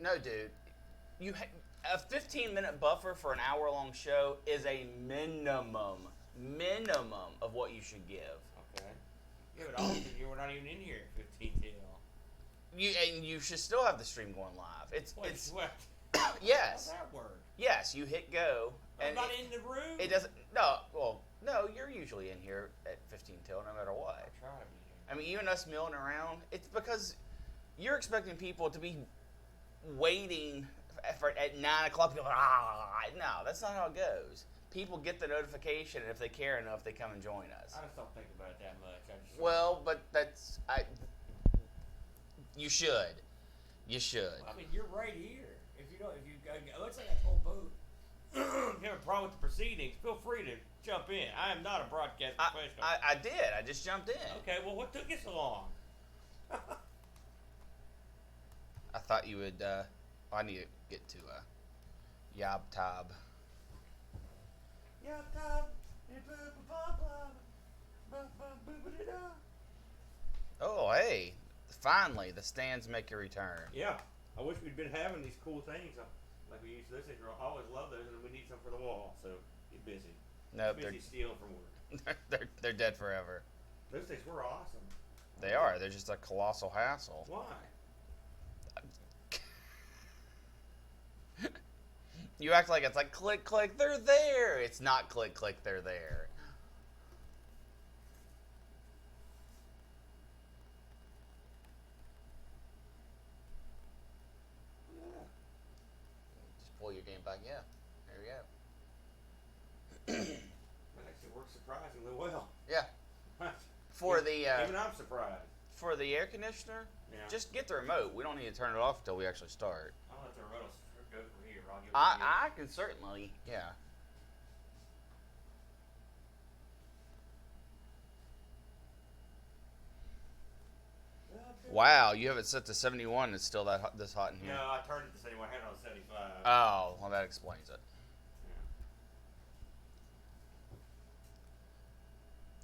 No, dude. A 15-minute buffer for an hour-long show is a minimum of what you should give. Okay. Yeah, but often you were not even in here at 15 till. You should still have the stream going live. It's What? yes. How's that work? Yes, you hit go. I'm not in the room. It doesn't. No. Well, no. You're usually in here at 15 till, no matter what. I try to be here. I mean, even us milling around. It's because you're expecting people to be waiting at 9 o'clock. People, no, that's not how it goes. People get the notification, and if they care enough, they come and join us. I just don't think about it that much. Well, but you should. You should. Well, I mean, you're right here. It looks like I told Boo. If you have a problem with the proceedings, feel free to jump in. I am not a broadcast professional. I did. I just jumped in. Okay, well, what took you so long? I thought you would. I need to get to Yob Tob. Yob Tob. Oh, hey. Finally, the stands make a return. Yeah. I wish we'd been having these cool things like we used to. I always love those, and we need some for the wall. So get busy. Nope, busy stealing from work. they're dead forever. Those things were awesome. They are. They're just a colossal hassle. Why? You act like it's like click, click, they're there. It's not click, click, they're there. Yeah. Just pull your game back. Yeah. There we go. That actually works surprisingly well. Yeah. For the even I'm surprised. For the air conditioner, just get the remote. We don't need to turn it off until we actually start. I'll let the remote go from here. I can certainly, yeah. Wow, you have it set to 71. It's still this hot in here. No, I turned it to 71. I had it on 75. Oh, well, that explains it.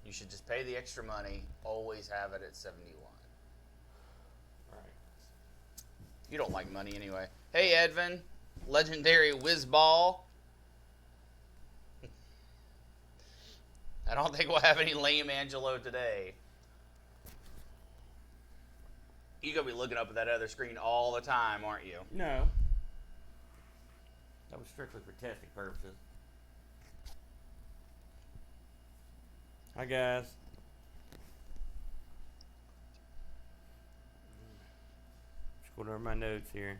You should just pay the extra money. Always have it at 71. Right. You don't like money anyway. Hey, Edvin. Legendary Whizball. I don't think we'll have any lame Angelo today. You're going to be looking up at that other screen all the time, aren't you? No. That was strictly for testing purposes. Hi, guys. Just going over my notes here.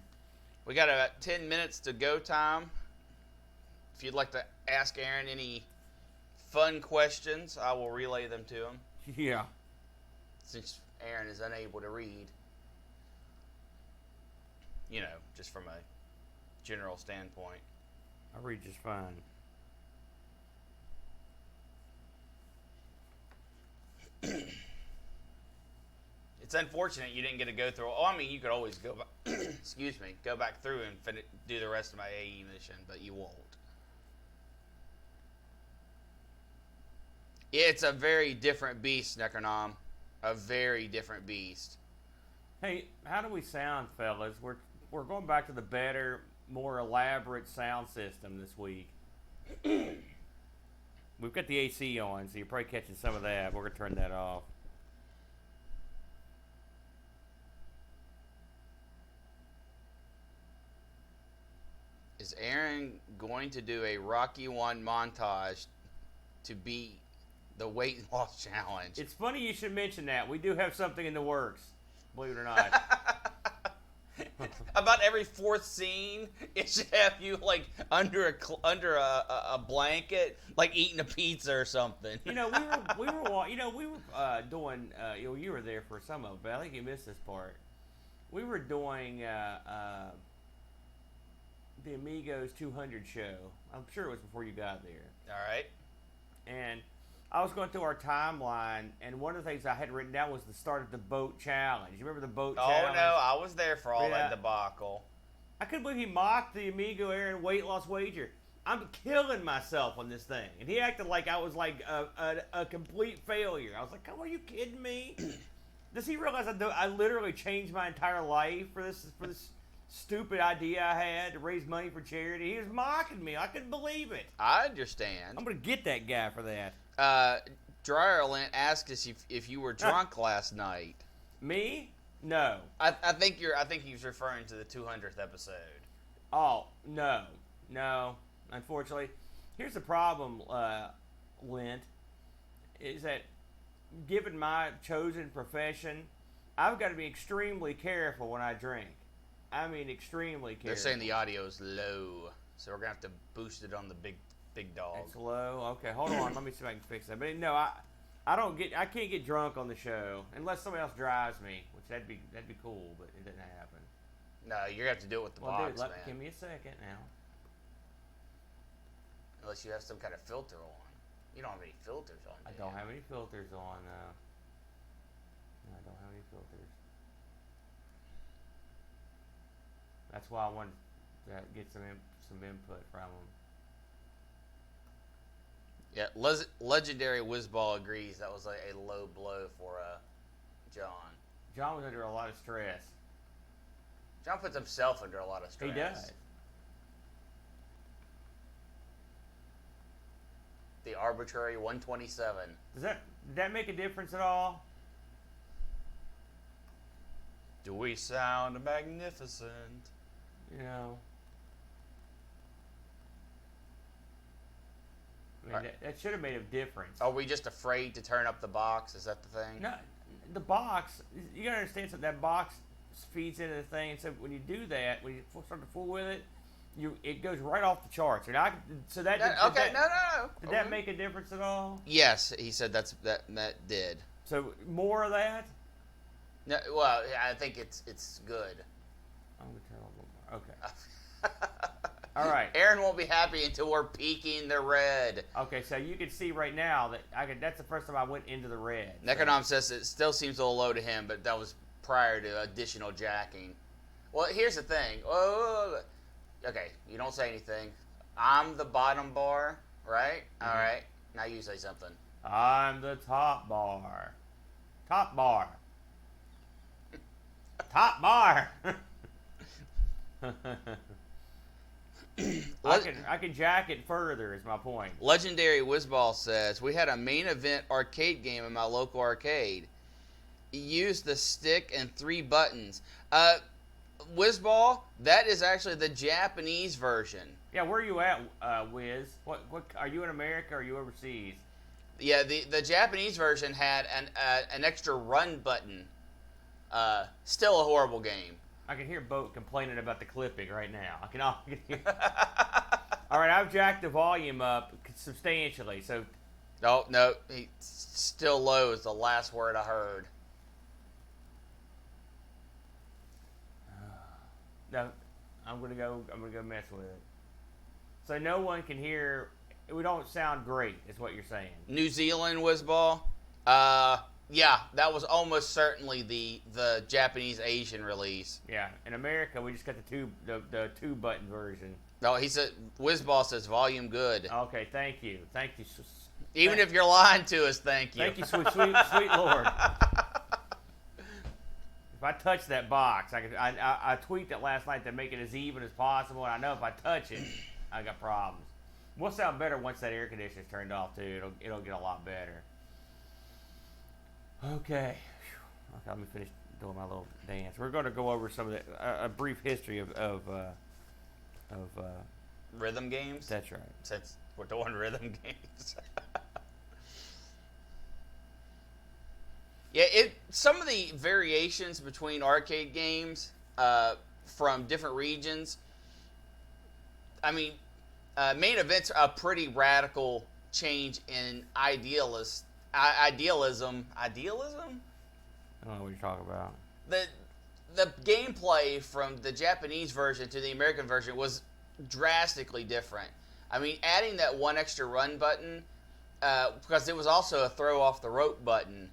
We got about 10 minutes to go time. If you'd like to ask Aaron any fun questions, I will relay them to him. Yeah. Since Aaron is unable to read. You know, just from a general standpoint. I read just fine. It's unfortunate you didn't get to go through. Oh, I mean, you could always go back. Excuse me, go back through and do the rest of my AE mission, but you won't. It's a very different beast, Necronom. A very different beast. Hey, how do we sound, fellas? We're going back to the better, more elaborate sound system this week. We've got the AC on, so you're probably catching some of that. We're going to turn that off. Is Aaron going to do a Rocky 1 montage to beat the weight loss challenge? It's funny you should mention that. We do have something in the works, believe it or not. About every fourth scene, it should have you like under a blanket, like eating a pizza or something. You know, we were doing. You were there for some of it, but I think you missed this part. We were doing the Amigos 200 show. I'm sure it was before you got there. All right. And I was going through our timeline, and one of the things I had written down was the start of the boat challenge. You remember the boat challenge? Oh, no, I was there for all that debacle. I couldn't believe he mocked the Amigo Aaron weight loss wager. I'm killing myself on this thing. And he acted like I was like a complete failure. I was like, oh, are you kidding me? Does he realize I literally changed my entire life for this stupid idea I had to raise money for charity. He was mocking me. I couldn't believe it. I understand. I'm gonna get that guy for that. Dryerland asked us if you were drunk last night. Me? No. I think he's referring to the 200th episode. Oh, no. Unfortunately, here's the problem, Lint, is that given my chosen profession, I've got to be extremely careful when I drink. I mean, extremely careful. They're saying the audio's low, so we're gonna have to boost it on the big dog. It's low. Okay, hold on. Let me see if I can fix that. But no, I can't get drunk on the show unless somebody else drives me, which that'd be cool, but it didn't happen. No, you're gonna have to do it with the box, dude, man. give me a second now. Unless you have some kind of filter on. You don't have any filters on. I don't have any filters on. No, I don't have any filters. That's why I wanted to get some input from them. Yeah, legendary Whizball agrees that was a low blow for John. John was under a lot of stress. John puts himself under a lot of stress. He does. The arbitrary 127. Did that make a difference at all? Do we sound magnificent? You know. I mean, that should have made a difference. Are we just afraid to turn up the box? Is that the thing? No, the box. You gotta understand something. That box feeds into the thing. So when you do that, when you start to fool with it, it goes right off the charts. And no. Did that make a difference at all? Yes, he said that did. So more of that. No, well, I think it's good. I'm gonna turn on the Okay. All right. Aaron won't be happy until we're peaking the red. Okay, so you can see right now that that's the first time I went into the red. Necronom says it still seems a little low to him, but that was prior to additional jacking. Well, here's the thing. Okay, you don't say anything. I'm the bottom bar, right? Mm-hmm. All right. Now you say something. I'm the top bar. Top bar. Top bar. I can jack it further is my point. Legendary Whizball says, we had a main event arcade game in my local arcade. You used the stick and 3 buttons. Whizball, that is actually the Japanese version. Yeah, where are you at, Wiz? What are you in America or are you overseas? Yeah, the Japanese version had an extra run button. Still a horrible game. I can hear Boat complaining about the clipping right now. I can hear. All right, I've jacked the volume up substantially. So. Oh no, he's still low. Is the last word I heard. No, I'm gonna go mess with it. So no one can hear. We don't sound great, is what you're saying. New Zealand Whizball. Yeah, that was almost certainly the Japanese Asian release. Yeah, in America we just got the 2 button version. No, he said Whizball says volume good. Okay, thank you. Even if you're lying to us, thank you. Thank you, sweet Lord. If I touch that box, I tweaked it last night to make it as even as possible, and I know if I touch it, I got problems. We'll sound better once that air conditioner's turned off too. It'll get a lot better. Okay, let me finish doing my little dance. We're going to go over some of a brief history of rhythm games. That's right. Since we're doing rhythm games. Yeah, some of the variations between arcade games from different regions. I mean, main events are a pretty radical change in idealism. Idealism? I don't know what you're talking about. The gameplay from the Japanese version to the American version was drastically different. I mean, adding that 1 extra run button, because it was also a throw off the rope button,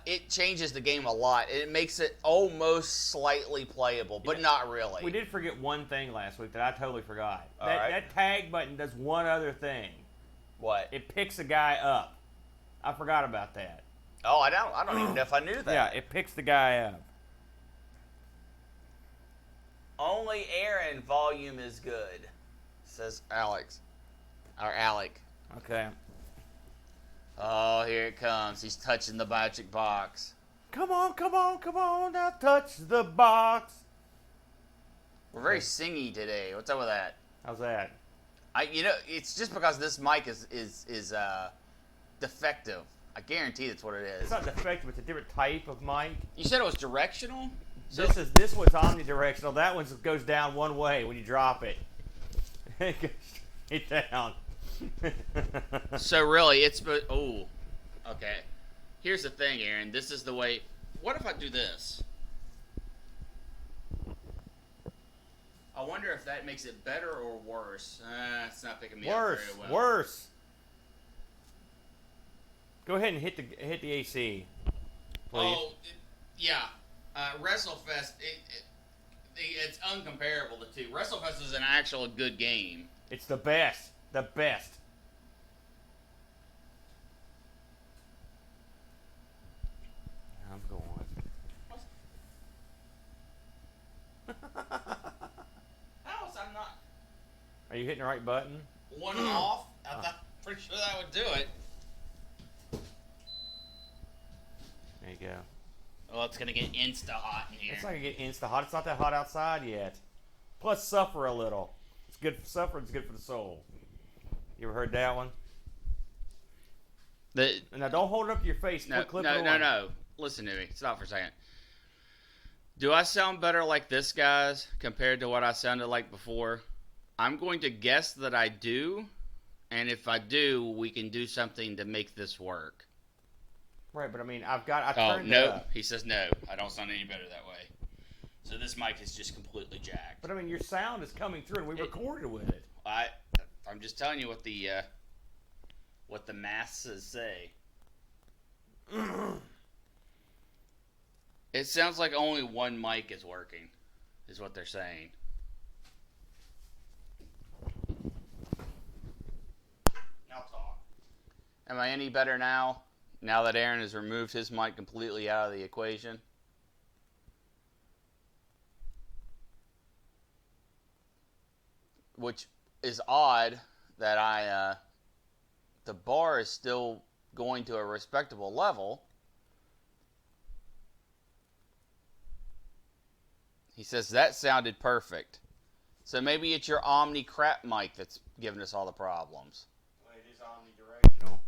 it changes the game a lot. It makes it almost slightly playable, but not really. We did forget one thing last week that I totally forgot. All right. That tag button does one other thing. What? It picks a guy up. I forgot about that. Oh, I don't even know if I knew that. Yeah, it picks the guy up. Only Aaron volume is good, says Alex. Or Alec. Okay. Oh, here it comes. He's touching the magic box. Come on, now touch the box. We're very singy today. What's up with that? How's that? It's just because this mic is defective. I guarantee that's what it is. It's not defective, it's a different type of mic. You said it was directional? So This one's omnidirectional. That one goes down one way when you drop it. It goes straight down. So really, it's okay. Here's the thing, Aaron. This is the way. What if I do this? I wonder if that makes it better or worse. It's not picking me up very well. Worse. Go ahead and hit the AC, please. Oh, yeah. WrestleFest. It's uncomparable the two. WrestleFest is an actual good game. It's the best. The best. I'm going. How is I'm not Are you hitting the right button? one off? I'm pretty sure that would do it. There you go. Well, it's gonna get insta hot in here. It's not gonna get insta hot. It's not that hot outside yet. Plus, suffer a little. It's good for suffering. It's good for the soul. You ever heard that one? Now, don't hold it up to your face. No. Listen to me. Stop for a second. Do I sound better like this, guys, compared to what I sounded like before? I'm going to guess that I do, and if I do, we can do something to make this work. Right, but I mean, I turned it no. up. He says no. I don't sound any better that way. So this mic is just completely jacked. But I mean, your sound is coming through, and we recorded with it. I'm just telling you what the masses say. It sounds like only one mic is working, is what they're saying. Now talk. Am I any better now? Now that Aaron has removed his mic completely out of the equation? Which is odd that the bar is still going to a respectable level. He says that sounded perfect. So maybe it's your Omni crap mic that's giving us all the problems. Well, it is omnidirectional.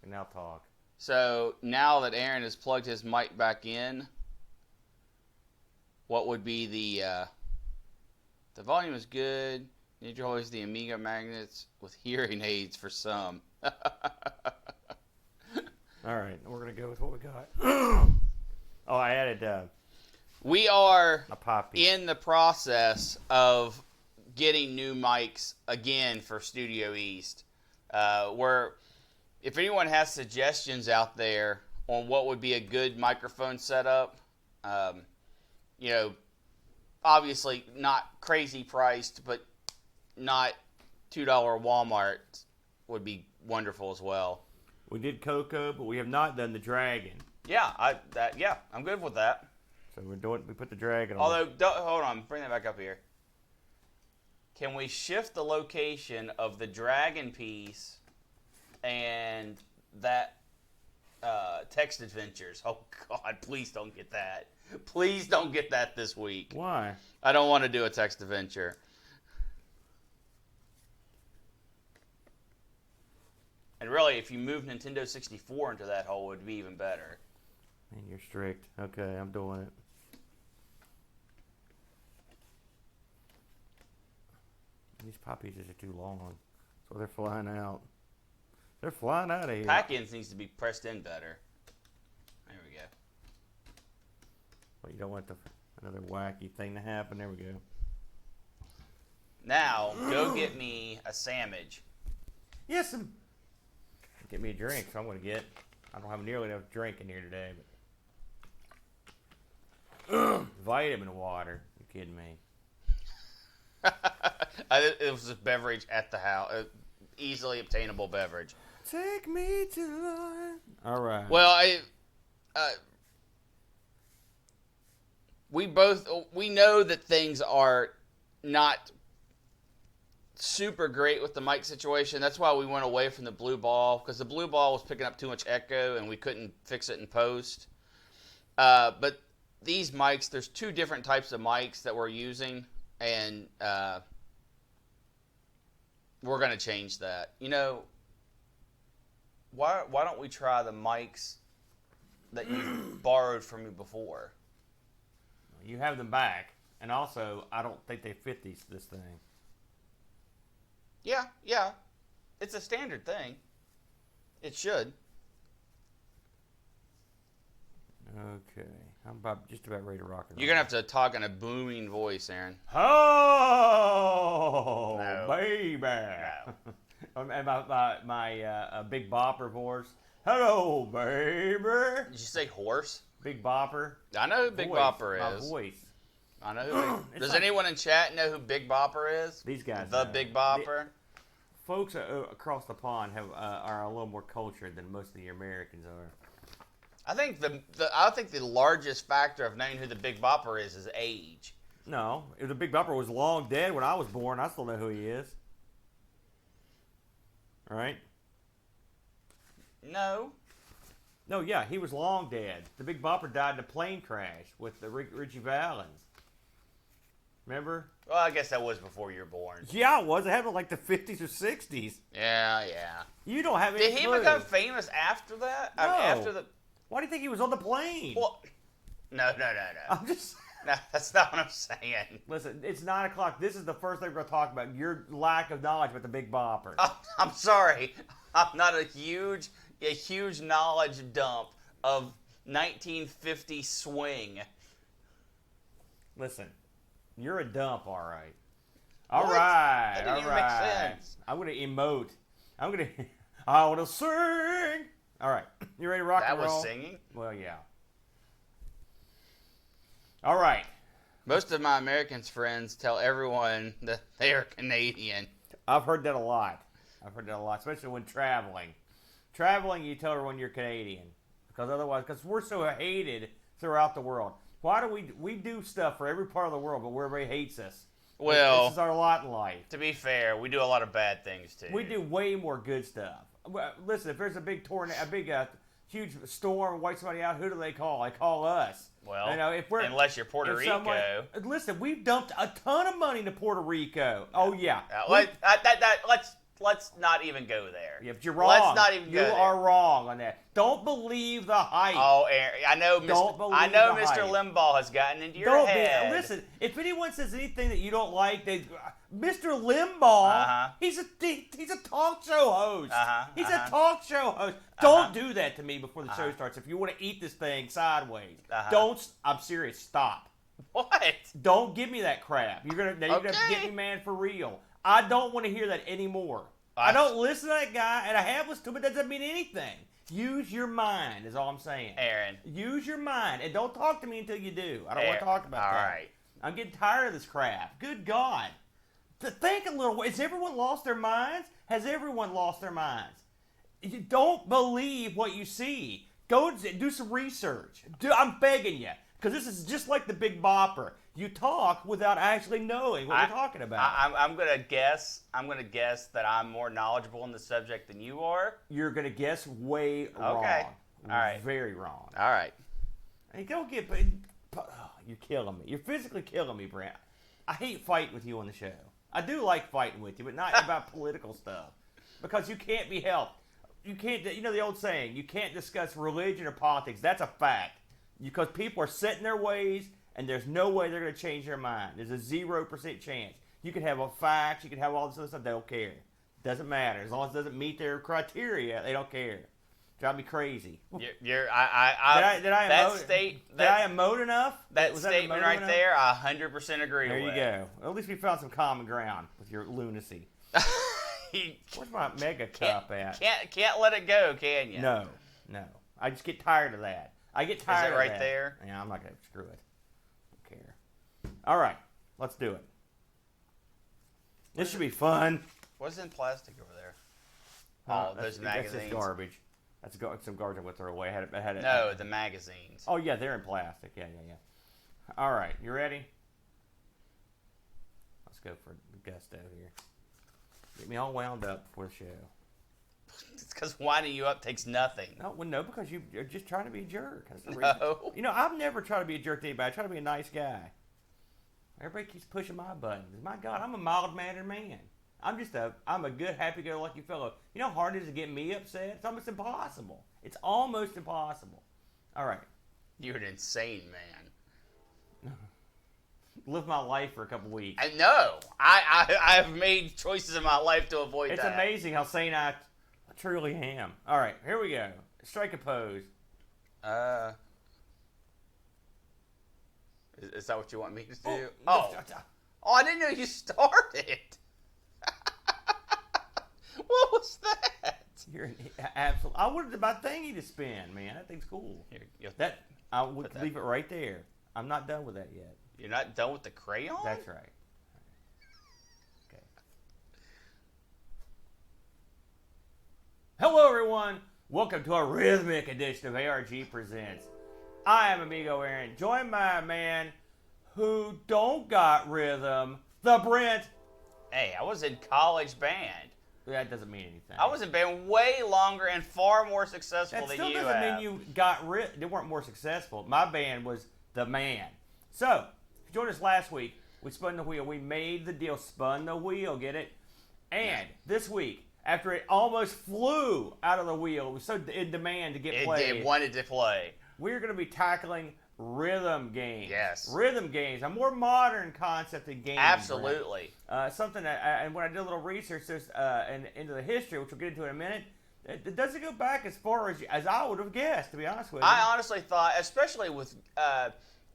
And now talk. So now that Aaron has plugged his mic back in, what would be the volume is good. Need your always the Amiga magnets with hearing aids for some. All right, we're gonna go with what we got. Oh, I added. We are a poppy. In the process of getting new mics again for Studio East. Where if anyone has suggestions out there on what would be a good microphone setup, obviously not crazy priced, but not $2 Walmart would be wonderful as well. We did Coco, but we have not done the Dragon. Yeah, I'm good with that. So we put the Dragon on. Although, hold on, bring that back up here. Can we shift the location of the Dragon piece and that Text Adventures? Oh God, please don't get that. Please don't get that this week. Why? I don't want to do a Text Adventure. And really, if you move Nintendo 64 into that hole, it would be even better. Man, you're strict. Okay, I'm doing it. These poppies are too long, so they're flying out. They're flying out of here. Pack-ins needs to be pressed in better. There we go. Well, you don't want another wacky thing to happen. There we go. Now, go get me a sandwich. Yes, get me a drink. So I'm going to get. I don't have nearly enough drink in here today, but vitamin water. You kidding me? It was a beverage at the house, easily obtainable beverage. Take me to the line. All right. Well, we know that things are not super great with the mic situation. That's why we went away from the blue ball, because the blue ball was picking up too much echo and we couldn't fix it in post. But these mics, there's two different types of mics that we're using, and we're going to change that. You know, why don't we try the mics that you borrowed from me before? You have them back, and also I don't think they fit this thing. Yeah. It's a standard thing. It should. Okay. I'm just about ready to rock and roll. You're going to have to talk in a booming voice, Aaron. Oh, No. baby. No. And my Big Bopper voice. Hello, baby. Did you say horse? Big Bopper. I know who Big Voice. Bopper My is. voice. I know who Does like- anyone in chat know who Big Bopper is? These guys The know. Big Bopper? Folks across the pond are a little more cultured than most of the Americans are. I think the largest factor of knowing who the Big Bopper is age. No, if the Big Bopper was long dead when I was born, I still know who he is. All right? No. No, yeah, he was long dead. The Big Bopper died in a plane crash with the Richie Valens. Remember? Well, I guess that was before you were born. Yeah, it was. It happened like the 50s or 60s. Yeah. You don't have any Did he clue. become famous after that? I mean, No. after the... Why do you think he was on the plane? Well, no. I'm just... No, that's not what I'm saying. Listen, it's 9 o'clock. This is the first thing we're going to talk about. Your lack of knowledge about the Big Bopper. I'm sorry. I'm not a huge knowledge dump of 1950 swing. Listen, you're a dump, all right. All What? right, That all didn't even make right. sense. I'm going to emote. I want to sing. All right, you ready to rock That and roll? was singing? Well, yeah. All right. Most of my American friends tell everyone that they are Canadian. I've heard that a lot. Especially when traveling. Traveling, you tell everyone you're Canadian. Because we're so hated throughout the world. Why do we do stuff for every part of the world, but everybody hates us? Well, This is our lot in life. to be fair, we do a lot of bad things too. We do way more good stuff. Well, listen, if there's a big tornado, huge storm, wipe somebody out, who do they call? They call us. Well, You know, if we're, unless you're Puerto if Rico. someone- listen, we've dumped a ton of money into Puerto Rico. Oh yeah. Let's not even go there. Yeah, but you're wrong. Let's not even You go there. are wrong on that. Don't believe the hype. Oh, Aaron, I know Don't believe Mr. the Mr. hype. Limbaugh has gotten into your Don't head. listen. If anyone says anything that you don't like, Mr. Limbaugh, Uh-huh. he's a talk show host. He's a talk show host. Don't do that to me before the show starts. If you want to eat this thing sideways, don't. I'm serious. Stop. What? Don't give me that crap. You're gonna Okay. get me mad for real. I don't want to hear that anymore. I don't listen to that guy, and I have listened to him. It doesn't mean anything. Use your mind, is all I'm saying. Aaron. Use your mind, and don't talk to me until you do. I don't want to talk about All that. right. I'm getting tired of this crap. Good God. Think a little. Has everyone lost their minds? Has everyone lost their minds? You don't believe what you see. Go do some research. I'm begging you, because this is just like the Big Bopper. You talk without actually knowing what you're talking about. I'm gonna guess that I'm more knowledgeable in the subject than you are. You're gonna guess way wrong. Okay. All right. Very wrong. All right. Hey, don't get. You're killing me. You're physically killing me, Brent. I hate fighting with you on the show. I do like fighting with you, but not about political stuff, because you can't be helped. You can't. You know the old saying: you can't discuss religion or politics. That's a fact, because people are set in their ways, and there's no way they're going to change their mind. There's a 0% chance. You can have a fact. You can have all this other stuff. They don't care. Doesn't matter as long as it doesn't meet their criteria. They don't care. Drive me crazy. Did I emote enough? That Was statement emotive right enough? there, I 100% agree There with. you go. At least we found some common ground with your lunacy. Where's my mega cup at? Can't let it go, can you? No. I just get tired of that. I get tired of right that. there? Yeah, I'm not going to screw it. Don't care. All right. Let's do it. This should be fun. What's in plastic over there? Huh? Oh, those That's magazines. just garbage. That's some garbage I would throw away. I had it. No, the magazines. Oh, yeah, they're in plastic. Yeah. All right, you ready? Let's go for the gusto here. Get me all wound up for the show. It's because winding you up takes nothing. No, because you're just trying to be a jerk. That's the reason. No. You know, I've never tried to be a jerk to anybody. I try to be a nice guy. Everybody keeps pushing my buttons. My God, I'm a mild-mannered man. I'm a good, happy-go-lucky fellow. You know how hard it is to get me upset? It's almost impossible. It's almost impossible. All right. You're an insane man. Live my life for a couple weeks. I know. I have made choices in my life to avoid It's that. amazing how sane I truly am. All right, here we go. Strike a pose. Is that what you want me to do? Oh, I didn't know you started. What was that? You're an absolute. I wanted my thingy to spin, man. That thing's cool. Here, That I would leave it right there. I'm not done with that yet. You're not done with the crayon? That's right. Okay. Hello, everyone. Welcome to a rhythmic edition of ARG Presents. I am Amigo Aaron, joined by a man who don't got rhythm, the Brent. Hey, I was in college band. That doesn't mean anything. I was in band way longer and far more successful That than still you doesn't have. mean you got they weren't more successful. My band was the man. So, if you joined us last week, we spun the wheel. We made the deal, spun the wheel, get it? And this week, after it almost flew out of the wheel, it was so in demand to get played. It wanted to play. We're going to be tackling rhythm games. Yes. Rhythm games, a more modern concept of games. Absolutely. Something that, and when I did a little research and into the history, which we'll get into in a minute, it doesn't go back as far as I would have guessed, to be honest with you. I honestly thought, especially with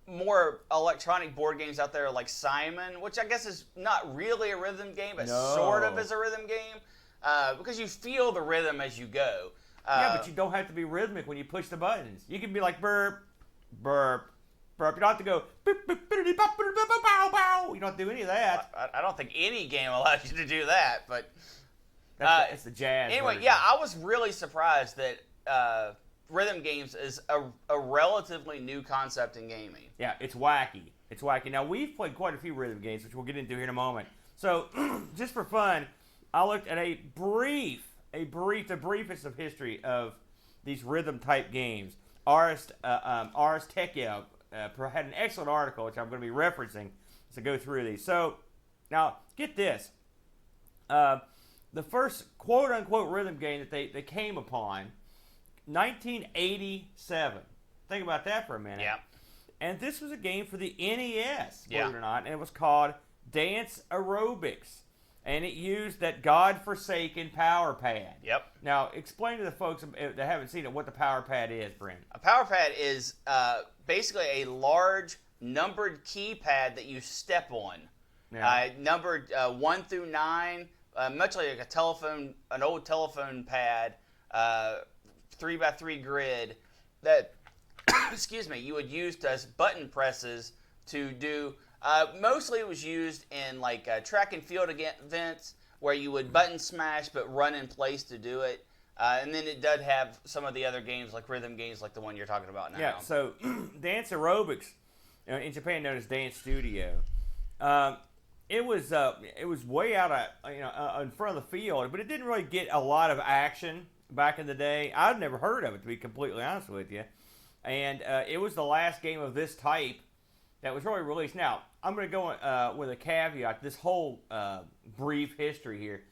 more electronic board games out there like Simon, which I guess is not really a rhythm game, but sort of is a rhythm game, because you feel the rhythm as you go. Yeah, but you don't have to be rhythmic when you push the buttons. You can be like burp, burp, burp. You don't have to go boop, boop, biddity, bop, boop, boop, boop, bow, bow. You don't have to do any of that. I don't think any game allows you to do that, but That's the jazz. anyway, version. yeah, I was really surprised that rhythm games is a relatively new concept in gaming. Yeah, it's wacky. It's wacky. Now, we've played quite a few rhythm games, which we'll get into here in a moment. So, just for fun, I looked at the briefest of history of these rhythm-type games. Ars Techia had an excellent article, which I'm going to be referencing to go through these. So, now, get this. The first quote-unquote rhythm game that they came upon, 1987. Think about that for a minute. Yeah. And this was a game for the NES, believe Yeah. it or not, and it was called Dance Aerobics. And it used that godforsaken power pad. Yep. Now, explain to the folks that haven't seen it what the power pad is, Brent. A power pad is basically a large numbered keypad that you step on. Yeah. Numbered 1 through 9, much like an old telephone pad, 3x3 grid that, excuse me, you would use as button presses to do. Mostly it was used in like track and field events where you would button smash but run in place to do it. And then it did have some of the other games like rhythm games like the one you're talking about now. Yeah, so Dance Aerobics, in Japan known as Dance Studio, it was way out of in front of the field, but it didn't really get a lot of action back in the day. I'd never heard of it, to be completely honest with you. And it was the last game of this type that was really released. Now, I'm going to go with a caveat, this whole brief history here.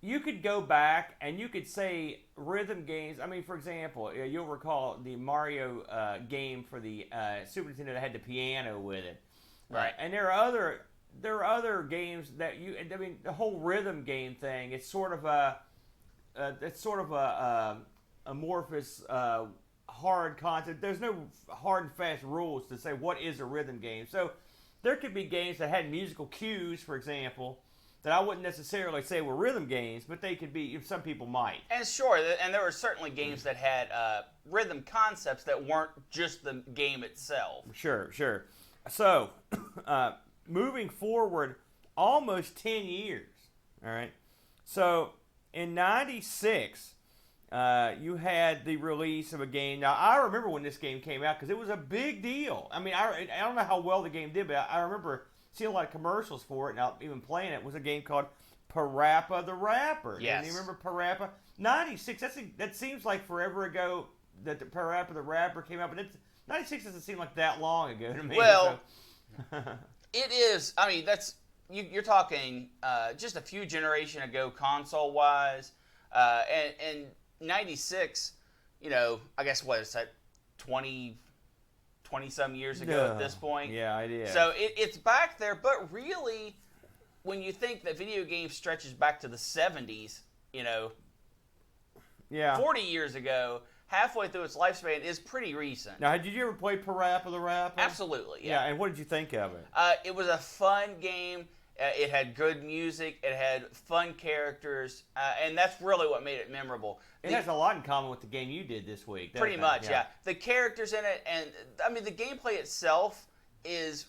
You could go back and you could say rhythm games. I mean, for example, you'll recall the Mario game for the Super Nintendo that had the piano with it. Right. And there are other games that I mean, the whole rhythm game thing, it's sort of a amorphous, hard concept. There's no hard and fast rules to say what is a rhythm game. So there could be games that had musical cues, for example, that I wouldn't necessarily say were rhythm games, but they could be. Some people might. And sure, and there were certainly games that had rhythm concepts that weren't just the game itself. Sure. So, moving forward almost 10 years, all right? So, in 96, you had the release of a game. Now, I remember when this game came out because it was a big deal. I mean, I don't know how well the game did, but I remember seeing a lot of commercials for it, and even playing it. It was a game called Parappa the Rapper. Yes. Do you remember Parappa? 96. That seems like forever ago that the Parappa the Rapper came out, but 96 doesn't seem like that long ago to me. Well, so. it is. I mean, you're talking just a few generation ago console-wise, and 96, I guess what is that, 20 some years ago at this point? Yeah, I did. So it's back there, but really, when you think that video games stretches back to the 70s, 40 years ago, halfway through its lifespan is pretty recent. Now, did you ever play Parappa the Rapper? Absolutely, yeah. And what did you think of it? It was a fun game. It had good music. It had fun characters, and that's really what made it memorable. It has a lot in common with the game you did this week. Pretty much, yeah. The characters in it, and I mean the gameplay itself is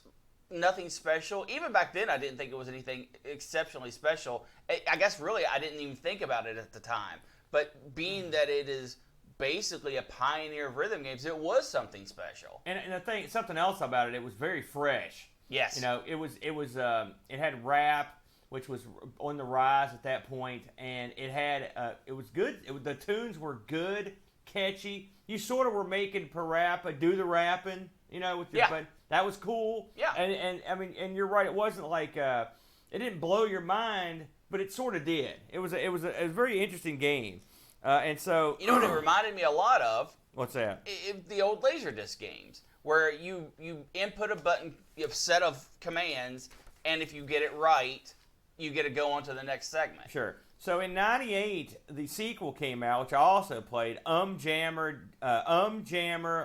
nothing special. Even back then, I didn't think it was anything exceptionally special. I guess really I didn't even think about it at the time. But being that it is basically a pioneer of rhythm games, it was something special. And the thing, something else about it, it was very fresh. Yes. It had rap, which was on the rise at that point, and it was good. The tunes were good, catchy. You sort of were making Parappa do the rapping, but that was cool. Yeah. And I mean, and you're right. It wasn't like it didn't blow your mind, but it sort of did. It was a very interesting game, and so what it reminded me a lot of? What's that? The old Laserdisc games, where you input a set of commands, and if you get it right, you get to go on to the next segment. Sure. So in '98, the sequel came out, which I also played, Jammer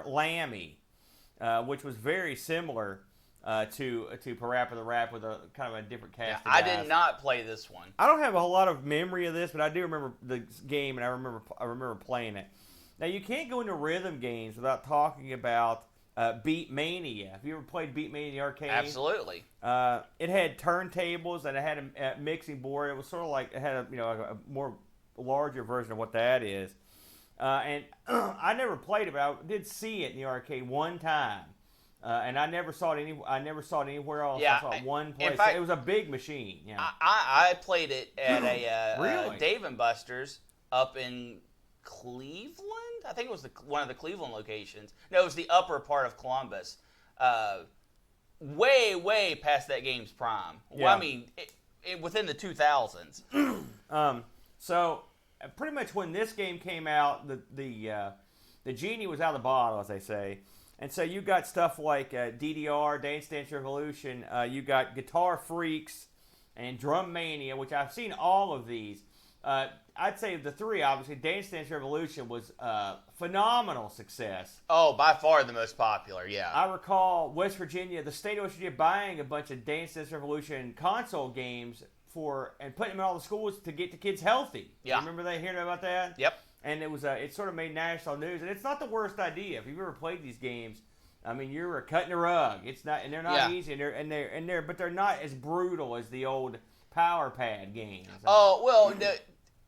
Lammy, which was very similar to Parappa the Rap with a kind of a different cast. I did not play this one. I don't have a whole lot of memory of this, but I do remember the game, and I remember playing it. Now you can't go into rhythm games without talking about Beat Mania. Have you ever played Beat Mania in the arcade? Absolutely. It had turntables and it had a mixing board. It was sort of like it had a more larger version of what that is. And I never played it, but I did see it in the arcade one time. And I never saw it anywhere else. Yeah, I saw it one place. In fact, it was a big machine. Yeah. I played it at a Really? Dave & Buster's up in Cleveland. I think it was one of the Cleveland locations. No, it was the upper part of Columbus. Way past that game's prime. Yeah. Well, I mean, within the 2000s. So pretty much when this game came out, the genie was out of the bottle, as they say. And so you got stuff like DDR, Dance Dance Revolution. You got Guitar Freaks and Drum Mania, which I've seen all of these. I'd say of the three, obviously, Dance Dance Revolution was a phenomenal success. Oh, by far the most popular, yeah. I recall the state of West Virginia buying a bunch of Dance Dance Revolution console games and putting them in all the schools to get the kids healthy. Yeah. You remember hearing about that? Yep. And it sort of made national news, and it's not the worst idea. If you've ever played these games, I mean, you're cutting the rug. It's not, and they're not easy, but they're not as brutal as the old Power Pad games. Oh well,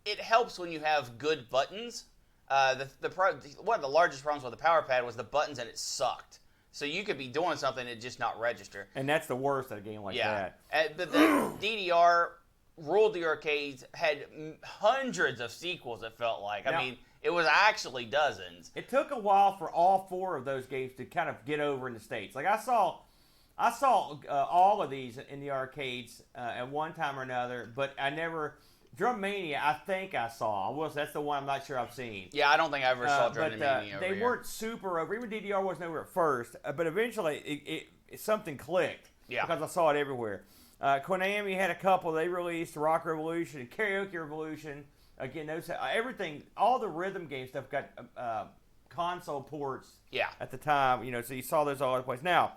it helps when you have good buttons. One of the largest problems with the Power Pad was the buttons, and it sucked. So you could be doing something and just not register. And that's the worst of a game like that. But the DDR ruled the arcades, had hundreds of sequels, it felt like. I mean, it was actually dozens. It took a while for all four of those games to kind of get over in the States. Like I saw all of these in the arcades at one time or another, but I never... Drum Mania, I think I saw. That's the one I'm not sure I've seen. Yeah, I don't think I ever saw Drum Mania over They here. weren't super over. Even DDR wasn't over at first, but eventually something clicked. Yeah. Because I saw it everywhere. Konami had a couple. They released Rock Revolution and Karaoke Revolution. Again, those everything, all the rhythm game stuff got console ports. Yeah. At the time, so you saw those all over the place. Now,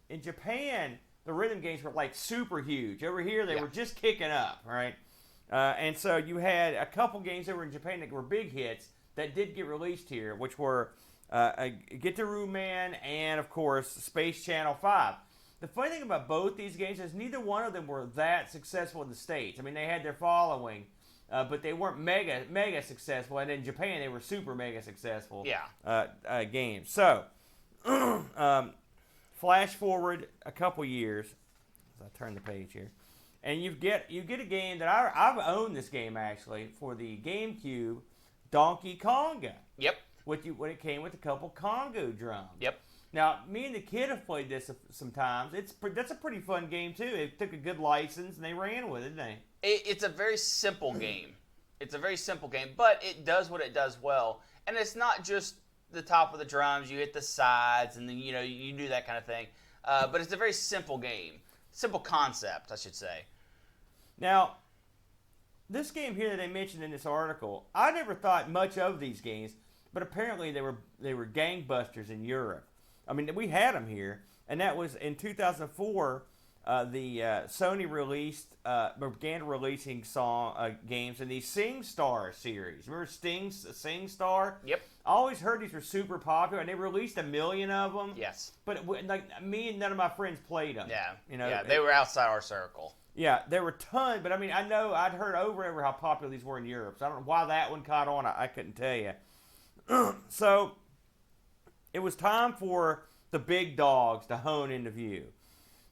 in Japan, the rhythm games were like super huge. Over here, they were just kicking up, right? And so you had a couple games that were in Japan that were big hits that did get released here, which were Gitaru Man and, of course, Space Channel 5. The funny thing about both these games is neither one of them were that successful in the States. I mean, they had their following, but they weren't mega successful. And in Japan, they were super mega successful. Yeah. Games. So, flash forward a couple years. As I turn the page here, and you get a game that I've owned this game actually for the GameCube, Donkey Konga. Yep. When it came with a couple Congo drums. Yep. Now, me and the kid have played this sometimes. That's a pretty fun game too. It took a good license and they ran with it, didn't they? It's a very simple game. It's a very simple game, but it does what it does well. And it's not just the top of the drums. You hit the sides, and then you do that kind of thing. But it's a very simple game, simple concept, I should say. Now, this game here that they mentioned in this article, I never thought much of these games, but apparently they were gangbusters in Europe. I mean, we had them here, and that was in 2004. The Sony began releasing games in the SingStar series. Remember SingStar? Yep. I always heard these were super popular, and they released 1 million of them. Yes. But me and none of my friends played them. Yeah. They were outside our circle. Yeah, there were tons, but I mean, I know I'd heard over and over how popular these were in Europe. So I don't know why that one caught on. I couldn't tell you. So it was time for the big dogs to hone into view.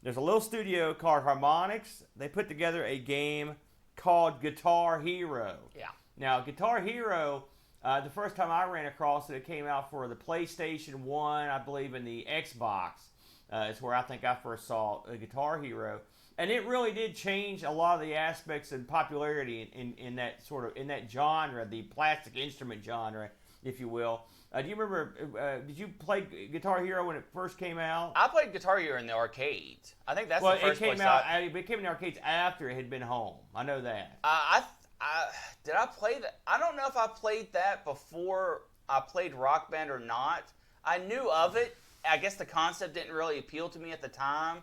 There's a little studio called Harmonix. They put together a game called Guitar Hero. Yeah. Now, Guitar Hero, the first time I ran across it, it came out for the PlayStation 1, I believe, and the Xbox. It's where I think I first saw Guitar Hero. And it really did change a lot of the aspects and popularity in that genre, the plastic instrument genre, if you will. Do you remember? Did you play Guitar Hero when it first came out? I played Guitar Hero in the arcades. I think that's the first place. It came in the arcades after it had been home. I know that. Did I play that? I don't know if I played that before I played Rock Band or not. I knew of it. I guess the concept didn't really appeal to me at the time.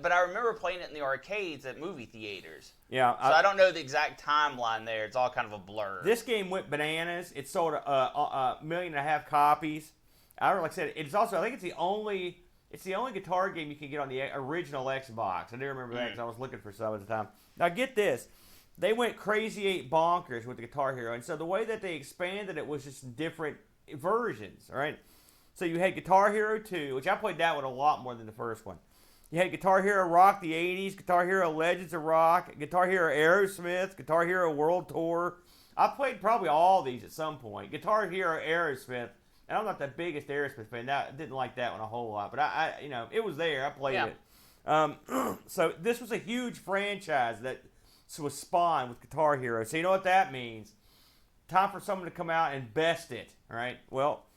But I remember playing it in the arcades at movie theaters. Yeah. So I don't know the exact timeline there. It's all kind of a blur. This game went bananas. It sold 1.5 million copies. Like I said, it's also, I think it's the only guitar game you can get on the original Xbox. I do remember that because I was looking for some at the time. Now get this. They went crazy 8 bonkers with the Guitar Hero. And so the way that they expanded it was just different versions, all right? So you had Guitar Hero 2, which I played that one a lot more than the first one. You had Guitar Hero Rock the 80s, Guitar Hero Legends of Rock, Guitar Hero Aerosmith, Guitar Hero World Tour. I played probably all these at some point. Guitar Hero Aerosmith, and I'm not the biggest Aerosmith fan. I didn't like that one a whole lot, but I it was there. I played it. So this was a huge franchise that was spawned with Guitar Hero. So you know what that means? Time for someone to come out and best it, all right? Well,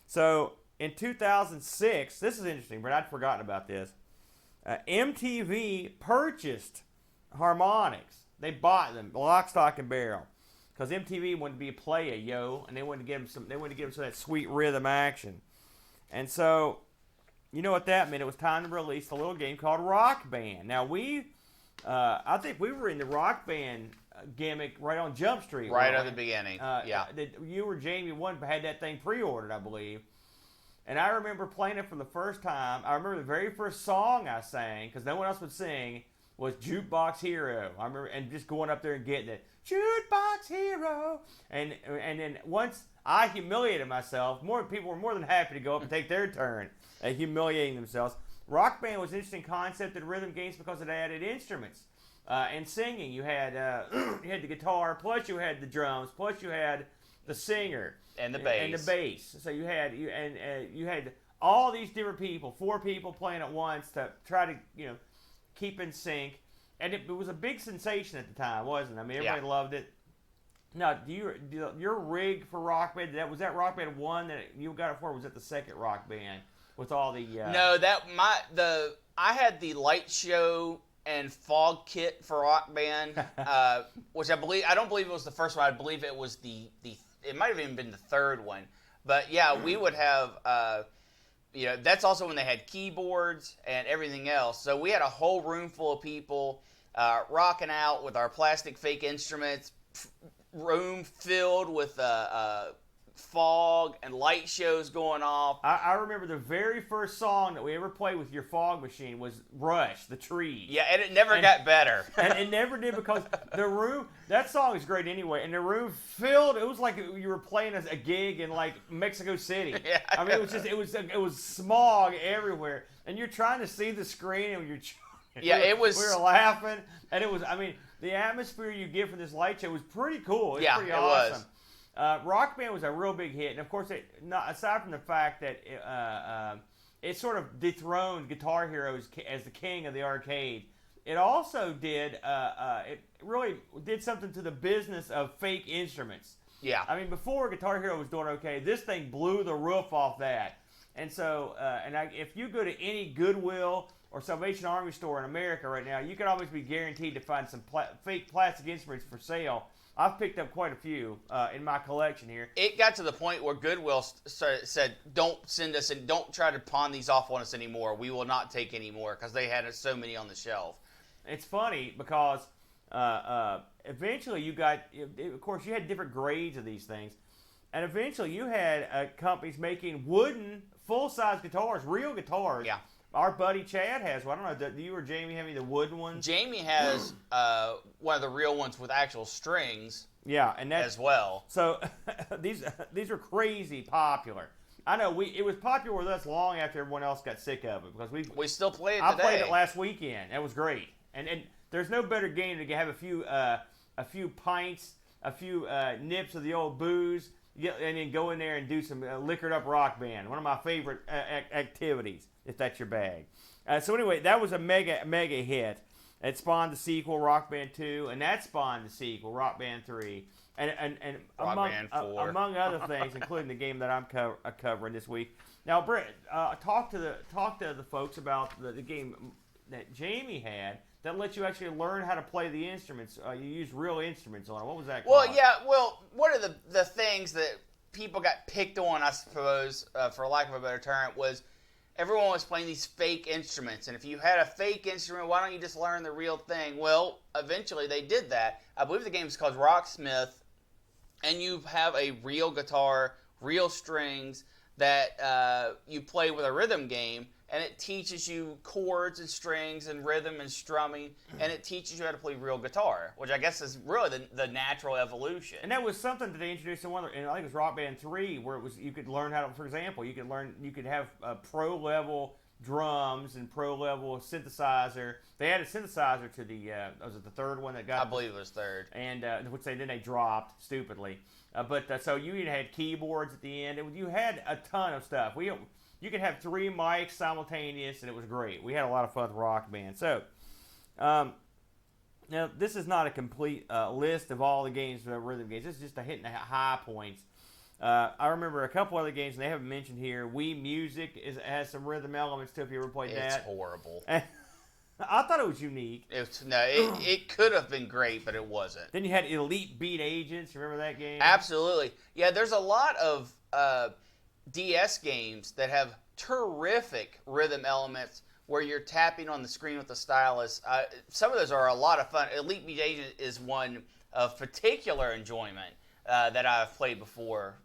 so in 2006, this is interesting, but I'd forgotten about this. MTV purchased Harmonix. They bought them, lock, stock, and barrel, because MTV wanted to be a player, and they wanted to give them some. They wanted to give them some of that sweet rhythm action. And so, you know what that meant? It was time to release a little game called Rock Band. Now I think we were in the Rock Band gimmick right on Jump Street. Right at the beginning. You or Jamie had that thing pre-ordered, I believe. And I remember playing it for the first time. I remember the very first song I sang, because no one else would sing, was Jukebox Hero. I remember, and just going up there and getting it. Jukebox Hero! And then once I humiliated myself, more people were more than happy to go up and take their turn at humiliating themselves. Rock Band was an interesting concept in rhythm games because it added instruments. And singing. You had the guitar, plus you had the drums, plus you had the singer. And the bass. So you had all these different people, 4 people playing at once to try to keep in sync, and it was a big sensation at the time, wasn't it? I mean, everybody loved it. Now, your rig for Rock Band, was that Rock Band 1 that you got it for? Or was it the second Rock Band with all the? No, I had the light show and fog kit for Rock Band, which I don't believe it was the first one. I believe it was it might have even been the third one. But yeah, we would have, that's also when they had keyboards and everything else. So we had a whole room full of people rocking out with our plastic fake instruments, room filled with fog and light shows going off. I remember the very first song that we ever played with your fog machine was Rush, The Trees. Yeah, and it never got better. And it never did because the room, that song is great anyway, and the room filled, it was like you were playing a gig in like Mexico City. Yeah. I mean, it was smog everywhere, and you're trying to see the screen, and Yeah, we were laughing, and it was, I mean, the atmosphere you get from this light show was pretty cool. It was pretty awesome. Rock Band was a real big hit, and of course, aside from the fact that it sort of dethroned Guitar Hero as the king of the arcade, it also did it really did something to the business of fake instruments. Yeah. I mean, before Guitar Hero was doing okay, this thing blew the roof off that. And so, if you go to any Goodwill or Salvation Army store in America right now, you can always be guaranteed to find some fake plastic instruments for sale. I've picked up quite a few in my collection here. It got to the point where Goodwill said, "Don't send us and don't try to pawn these off on us anymore. We will not take any more," because they had so many on the shelf. It's funny because eventually you got, of course, you had different grades of these things, and eventually you had companies making wooden full-size guitars, real guitars. Yeah. Our buddy Chad has one. I don't know, do you or Jamie have any of the wooden ones? Jamie has one of the real ones with actual strings. Yeah, and that's as well. So these are crazy popular. I know it was popular with us long after everyone else got sick of it because we still play it today. I played it last weekend. That was great. And there's no better game to have a few pints, a few nips of the old booze, and then go in there and do some liquored up Rock Band. One of my favorite activities, if that's your bag. So anyway, that was a mega hit. It spawned the sequel, Rock Band 2, and that spawned the sequel, Rock Band 3, and Rock Band 4. Among other things, including the game that I'm covering this week. Now, Brett, talk to the folks about the game that Jamie had that lets you actually learn how to play the instruments. You use real instruments on it. What was that called? Well, yeah. Well, one of the things that people got picked on, I suppose, for lack of a better term, was everyone was playing these fake instruments. And if you had a fake instrument, why don't you just learn the real thing? Well, eventually they did that. I believe the game is called Rocksmith, and you have a real guitar, real strings that you play with a rhythm game. And it teaches you chords and strings and rhythm and strumming, and it teaches you how to play real guitar, which I guess is really the natural evolution. And that was something that they introduced in I think it was Rock Band 3, where it was you could learn how to, for example, you could have pro level drums and pro level synthesizer. They added synthesizer to the was it the third one that got? I believe it was third. And which then they dropped stupidly. So you even had keyboards at the end. You had a ton of stuff. You could have 3 mics simultaneous, and it was great. We had a lot of fun with Rock Band. So, now this is not a complete list of all the games, rhythm games. This is just hitting the high points. I remember a couple other games, and they haven't mentioned here. Wii Music has some rhythm elements too. If you ever played that, it's horrible. I thought it was unique. It could have been great, but it wasn't. Then you had Elite Beat Agents. You remember that game? Absolutely. Yeah, there's a lot of DS games that have terrific rhythm elements where you're tapping on the screen with the stylus. Some of those are a lot of fun. Elite Beat Agent is one of particular enjoyment that I've played before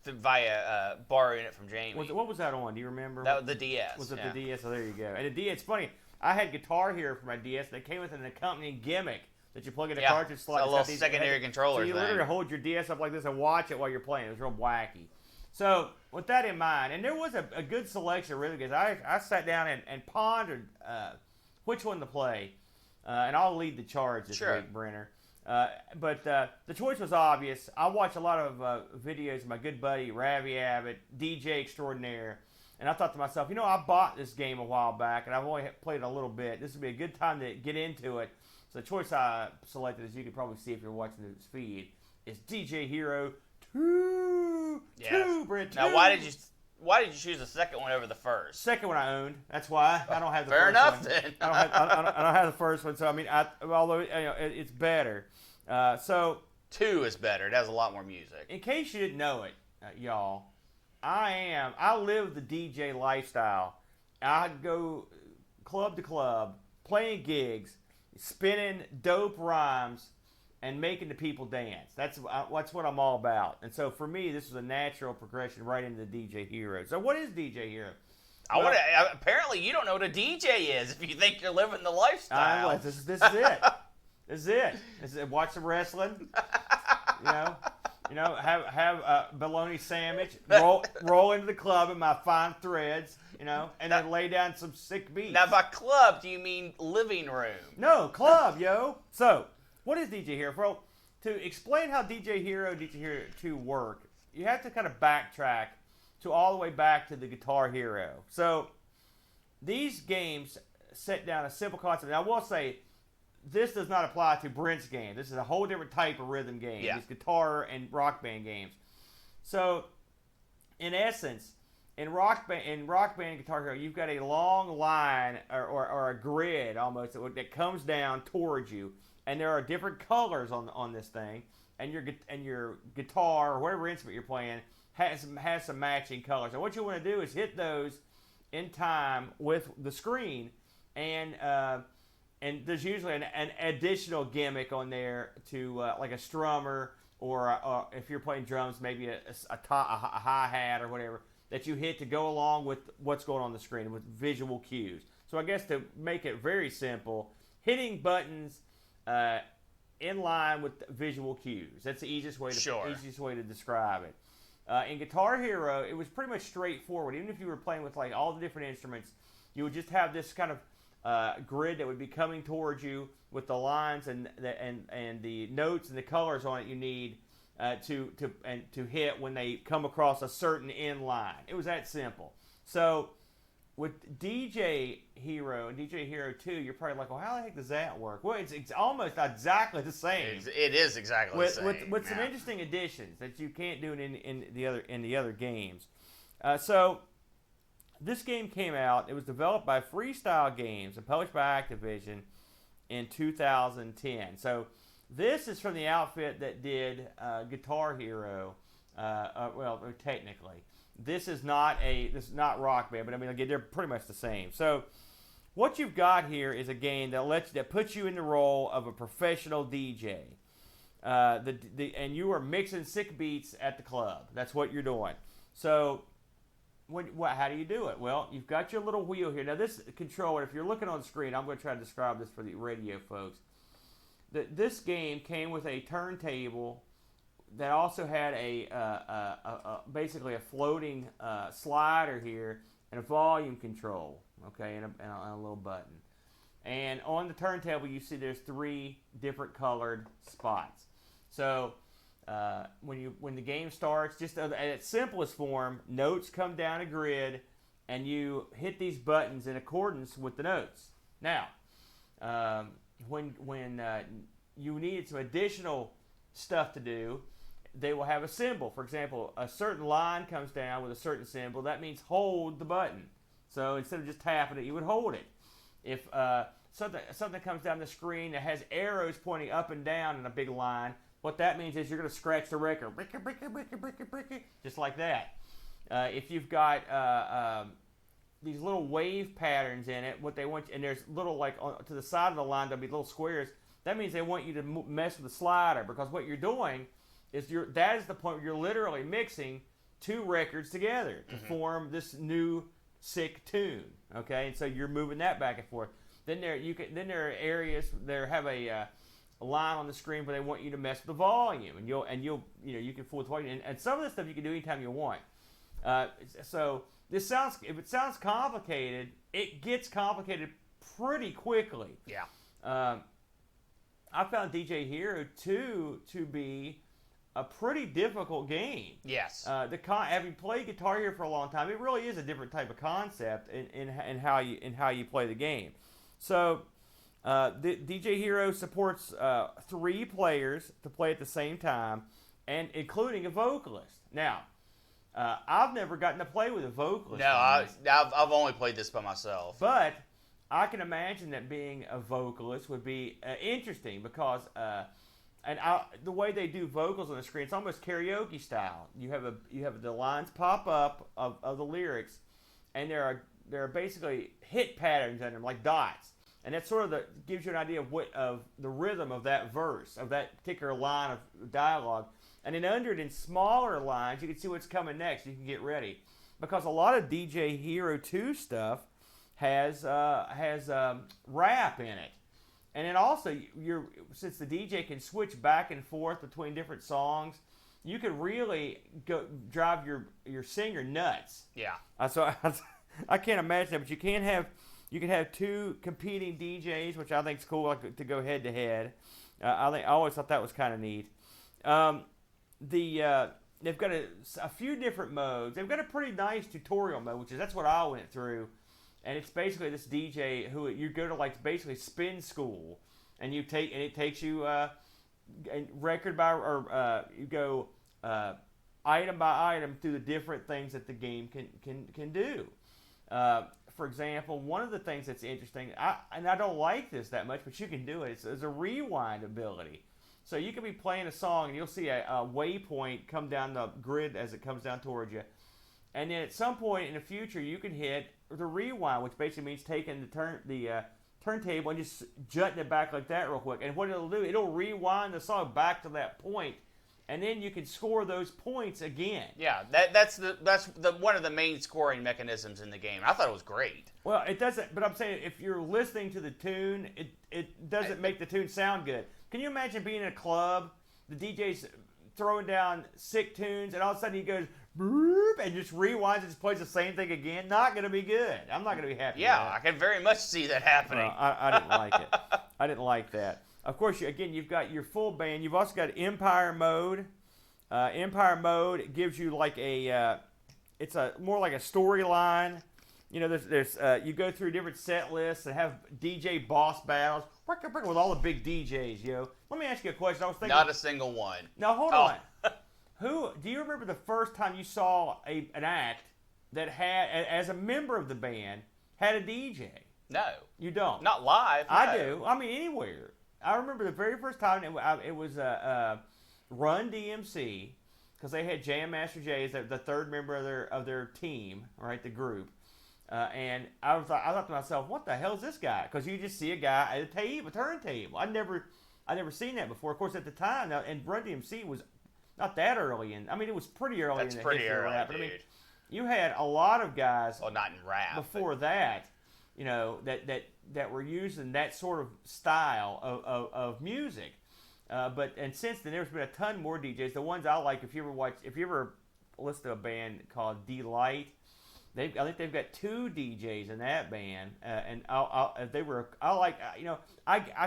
via borrowing it from Jamie. What was that on? Do you remember? That was the DS. Was it the DS? Oh, there you go. And the DS, it's funny. I had Guitar Hero for my DS that came with an accompanying gimmick that you plug in a cartridge slot. A little secondary controller. So you literally hold your DS up like this and watch it while you're playing. It was real wacky. So with that in mind, and there was a good selection of rhythm games. I sat down and pondered which one to play, and I'll lead the charge this week, Brenner. But the choice was obvious. I watch a lot of videos of my good buddy Ravi Abbott, DJ extraordinaire, and I thought to myself, I bought this game a while back, and I've only played it a little bit. This would be a good time to get into it. So the choice I selected, as you can probably see if you're watching this feed, is DJ Hero 2. Brent, 2. Now, why did you choose the second one over the first? Second one I owned. That's why I don't have the Fair first enough, one. then. I don't have the first one. So I mean, although it's better. So 2 is better. It has a lot more music. In case you didn't know it, y'all, I live the DJ lifestyle. I go club to club, playing gigs, spinning dope rhymes, and making the people dance. That's what I'm all about. And so for me, this is a natural progression right into the DJ Hero. So what is DJ Hero? Apparently, you don't know what a DJ is if you think you're living the lifestyle. This is it. This is it. Watch some wrestling. Have a bologna sandwich. Roll into the club in my fine threads. And then lay down some sick beats. Now, by club, do you mean living room? No, club, yo. So, what is DJ Hero? Bro, to explain how DJ Hero 2 work, you have to kind of backtrack to all the way back to the Guitar Hero. So, these games set down a simple concept. Now, I will say, this does not apply to Brent's game. This is a whole different type of rhythm game. Yeah. These guitar and rock band games. So, in essence, in rock band and Guitar Hero, you've got a long line or a grid almost that comes down towards you, and there are different colors on this thing, and your guitar or whatever instrument you're playing has some matching colors. And what you want to do is hit those in time with the screen, and there's usually an additional gimmick on there to like a strummer or if you're playing drums, maybe a hi-hat or whatever that you hit to go along with what's going on the screen with visual cues. So I guess to make it very simple, hitting buttons in line with visual cues. That's the easiest way to describe it. In Guitar Hero, it was pretty much straightforward. Even if you were playing with like all the different instruments, you would just have this kind of grid that would be coming towards you with the lines and the notes and the colors on it you need to hit when they come across a certain end line. It was that simple. So with DJ Hero and DJ Hero 2, you're probably like, well, how the heck does that work? Well, it's almost exactly the same. It is exactly the same. With some interesting additions that you can't do in the other games. So this game came out. It was developed by Freestyle Games and published by Activision in 2010. So this is from the outfit that did Guitar Hero. Technically, this is not Rock Band, but I mean, again, they're pretty much the same. So what you've got here is a game that puts you in the role of a professional DJ. And you are mixing sick beats at the club. That's what you're doing. So how do you do it? Well, you've got your little wheel here. Now this controller, if you're looking on the screen, I'm going to try to describe this for the radio folks. This game came with a turntable that also had basically a floating slider here and a volume control, okay, and a little button. And on the turntable, you see there's 3 different colored spots. So when the game starts, just at its simplest form, notes come down a grid, and you hit these buttons in accordance with the notes. Now, when you need some additional stuff to do, they will have a symbol. For example, a certain line comes down with a certain symbol. That means hold the button. So instead of just tapping it, you would hold it. If something comes down the screen that has arrows pointing up and down in a big line, what that means is you're going to scratch the record, just like that. If you've got these little wave patterns in it, what they want, and there's little to the side of the line there'll be little squares. That means they want you to mess with the slider, because what you're doing is that is the point where you're literally mixing 2 records together to form this new sick tune. Okay, and so you're moving that back and forth. Then there are areas that have a line on the screen where they want you to mess with the volume, and you can fool with volume, and some of this stuff you can do anytime you want. So if it sounds complicated, it gets complicated pretty quickly. Yeah. I found DJ Hero 2 to be a pretty difficult game. Yes. Having played Guitar Hero for a long time, it really is a different type of concept in how you play the game. So, the DJ Hero supports 3 players to play at the same time, and including a vocalist. Now, I've never gotten to play with a vocalist. No, I've only played this by myself. But I can imagine that being a vocalist would be interesting, because the way they do vocals on the screen, it's almost karaoke style. You have the lines pop up of the lyrics, and there are basically hit patterns under them, like dots. and that sort of gives you an idea of the rhythm of that verse, of that particular line of dialogue. And then under it, in smaller lines, you can see what's coming next. You can get ready, because a lot of DJ Hero 2 stuff has rap in it. And then also, since the DJ can switch back and forth between different songs, you could really drive your singer nuts. Yeah. So I can't imagine that, but you can have two competing DJs, which I think is cool, like, to go head to head. I always thought that was kind of neat. They've got a few different modes. They've got a pretty nice tutorial mode, that's what I went through. And it's basically this DJ who you go to, like, basically spin school, and it takes you record by, or you go item by item through the different things that the game can do. For example, one of the things that's interesting, and I don't like this that much, but you can do it. It's a rewind ability. So you can be playing a song, and you'll see a waypoint come down the grid as it comes down towards you. And then at some point in the future, you can hit the rewind, which basically means taking the turntable and just jutting it back like that real quick. And what it'll do, it'll rewind the song back to that point, and then you can score those points again. Yeah, that's one of the main scoring mechanisms in the game. I thought it was great. Well, it doesn't, but I'm saying if you're listening to the tune, it doesn't make the tune sound good. Can you imagine being in a club, the DJ's throwing down sick tunes, and all of a sudden he goes boop, and just rewinds and just plays the same thing again? Not going to be good. I'm not going to be happy with that. I can very much see that happening. I didn't like it. I didn't like that. Of course, you've got your full band. You've also got Empire mode. Empire mode gives you like it's more like a storyline. You know, there's you go through different set lists and have DJ boss battles with all the big DJs. Let me ask you a question. I was thinking. Not a single one. No, hold on. Who do you remember the first time you saw an act that had, as a member of the band, had a DJ? No, you don't. Not live. No. I do. I mean, anywhere. I remember the very first time it was Run DMC, because they had Jam Master Jay as the third member of their team, right, the group. And I thought to myself, what the hell is this guy? Because you just see a guy at a turntable. I'd never seen that before. Of course, at the time, and Run DMC was not that early in. I mean, it was pretty early in the history of rap. But I mean, you had a lot of guys. Well, not in rap. Before that, that were using that sort of style of music. And since then, there's been a ton more DJs. The ones I like, if you ever listen to a band called Delight, I think they've got 2 DJs in that band, and I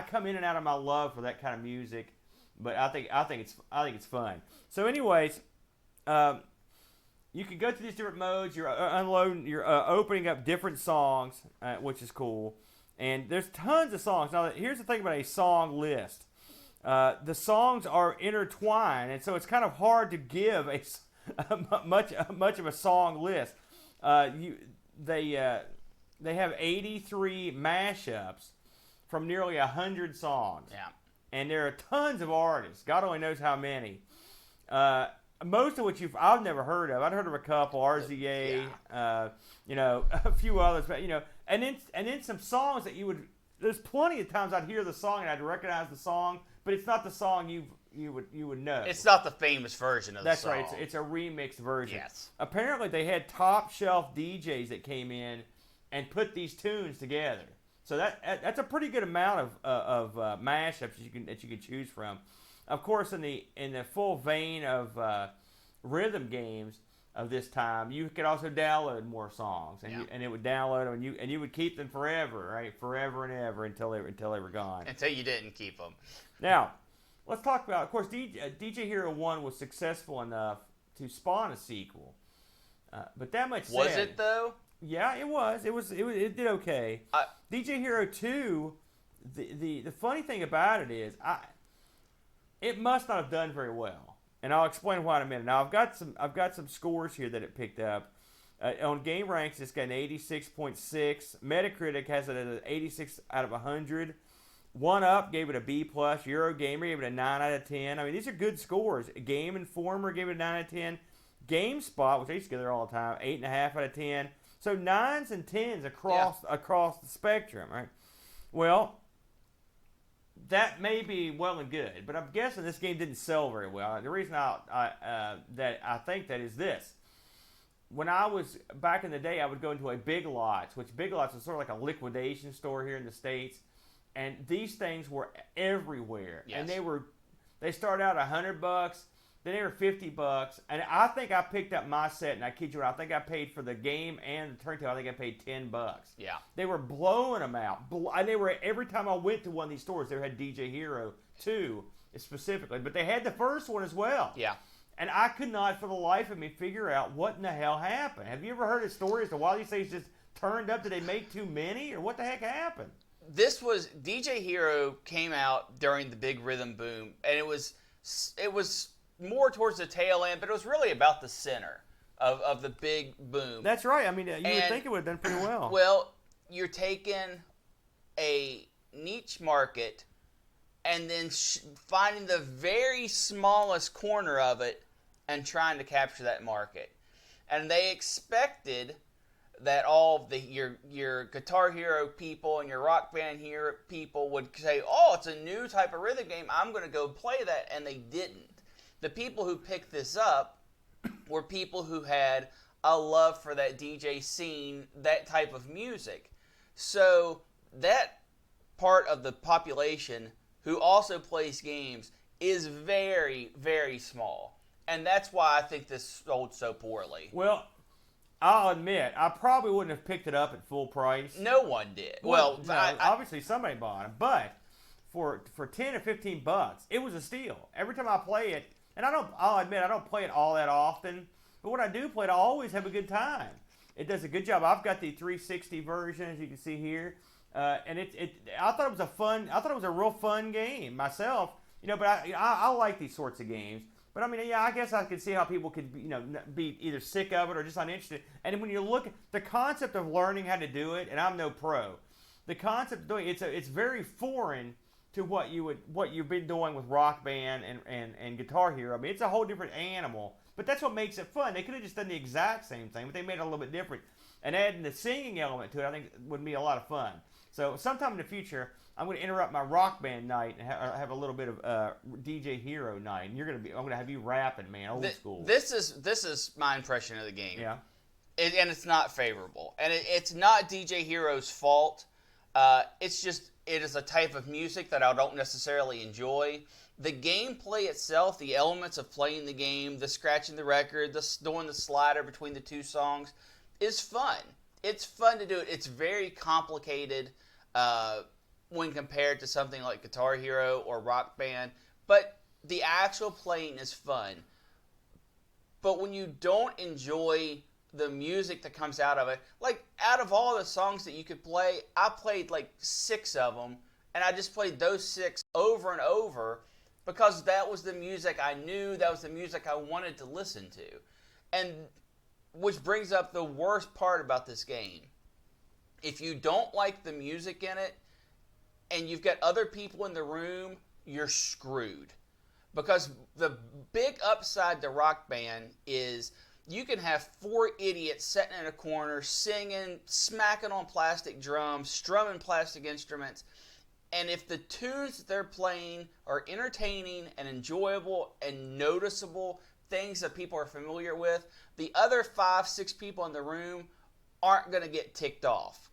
come in and out of my love for that kind of music, but I think it's fun. So, anyways, you can go through these different modes. You're unloading, you're opening up different songs, which is cool, and there's tons of songs. Now, here's the thing about a song list. The songs are intertwined, and so it's kind of hard to give much of a song list. They have 83 mashups from nearly 100 songs. Yeah. And there are tons of artists. God only knows how many. Most of which I've never heard of. I've heard of a couple, RZA, a few others, but and then some songs that you would. There's plenty of times I'd hear the song and I'd recognize the song, but it's not the song you would know. It's not the famous version of the song. That's right. It's a remixed version. Yes. Apparently, they had top shelf DJs that came in and put these tunes together. So that's a pretty good amount of mashups that you can choose from. Of course, in the full vein of rhythm games of this time, you could also download more songs, and it would download them, and you would keep them forever, right? Forever and ever until they were gone. Until you didn't keep them. Now, let's talk about. Of course, DJ Hero 1 was successful enough to spawn a sequel, but that much said, was it though? Yeah, it was. It did okay. DJ Hero 2. The funny thing about it is, it must not have done very well, and I'll explain why in a minute. Now, I've got some scores here that it picked up. On GameRanks, it's got an 86.6. Metacritic has it at an 86 out of 100. 1UP gave it a B+. Eurogamer gave it a 9 out of 10. I mean, these are good scores. Game Informer gave it a 9 out of 10. GameSpot, which I used to go there all the time, 8.5 out of 10. So 9s and 10s across the spectrum, right? Well, that may be well and good, but I'm guessing this game didn't sell very well. And the reason that I think that is this. When I was back in the day, I would go into a Big Lots, which Big Lots is sort of like a liquidation store here in the States, and these things were everywhere. Yes. And they started out $100, then they were $50, and I think I picked up my set, and I kid you not, I think I paid for the game and the turntable. I think I paid $10. Yeah. They were blowing them out. And they were, every time I went to one of these stores, they had DJ Hero 2 specifically, but they had the first one as well. Yeah. And I could not, for the life of me, figure out what in the hell happened. Have you ever heard a story as to why these things just turned up? Did they make too many, or what the heck happened? This was DJ Hero came out during the big rhythm boom, and it was more towards the tail end, but it was really about the center of the big boom. That's right. I mean, you would think it would have done pretty well. Well, you're taking a niche market and then finding the very smallest corner of it and trying to capture that market. And they expected that all of your Guitar Hero people and your Rock Band Hero people would say, oh, it's a new type of rhythm game, I'm going to go play that, and they didn't. The people who picked this up were people who had a love for that DJ scene, that type of music. So that part of the population who also plays games is very, very small. And that's why I think this sold so poorly. Well, I'll admit, I probably wouldn't have picked it up at full price. No one did. Well, no, obviously somebody bought it, but for $10 or $15, it was a steal. Every time I play it, and I'll admit I don't play it all that often, but when I do play it, I always have a good time. It does a good job. I've got the 360 version, as you can see here, and I thought it was a real fun game myself. But I like these sorts of games. But I mean, yeah, I guess I could see how people could, be either sick of it or just uninterested. And when you look at the concept of learning how to do it, and I'm no pro, the concept of doing it's very foreign to what you've been doing with Rock Band and Guitar Hero. I mean, it's a whole different animal. But that's what makes it fun. They could have just done the exact same thing, but they made it a little bit different. And adding the singing element to it, I think, would be a lot of fun. So sometime in the future, I'm going to interrupt my Rock Band night and have a little bit of DJ Hero night. And I'm going to have you rapping, man, old school. This is my impression of the game. Yeah. And it's not favorable. And it's not DJ Hero's fault. It's just, it is a type of music that I don't necessarily enjoy. The gameplay itself, the elements of playing the game, the scratching the record, doing the slider between the two songs, is fun. It's fun to do it. It's very complicated when compared to something like Guitar Hero or Rock Band, but the actual playing is fun. But when you don't enjoy the music that comes out of it, like out of all the songs that you could play, I played like 6 of them, and I just played those 6 over and over because that was the music I knew, that was the music I wanted to listen to. And which brings up the worst part about this game. If you don't like the music in it, and you've got other people in the room, you're screwed. Because the big upside to Rock Band is you can have 4 idiots sitting in a corner, singing, smacking on plastic drums, strumming plastic instruments, and if the tunes that they're playing are entertaining and enjoyable and noticeable, things that people are familiar with, the other 5, 6 people in the room aren't going to get ticked off.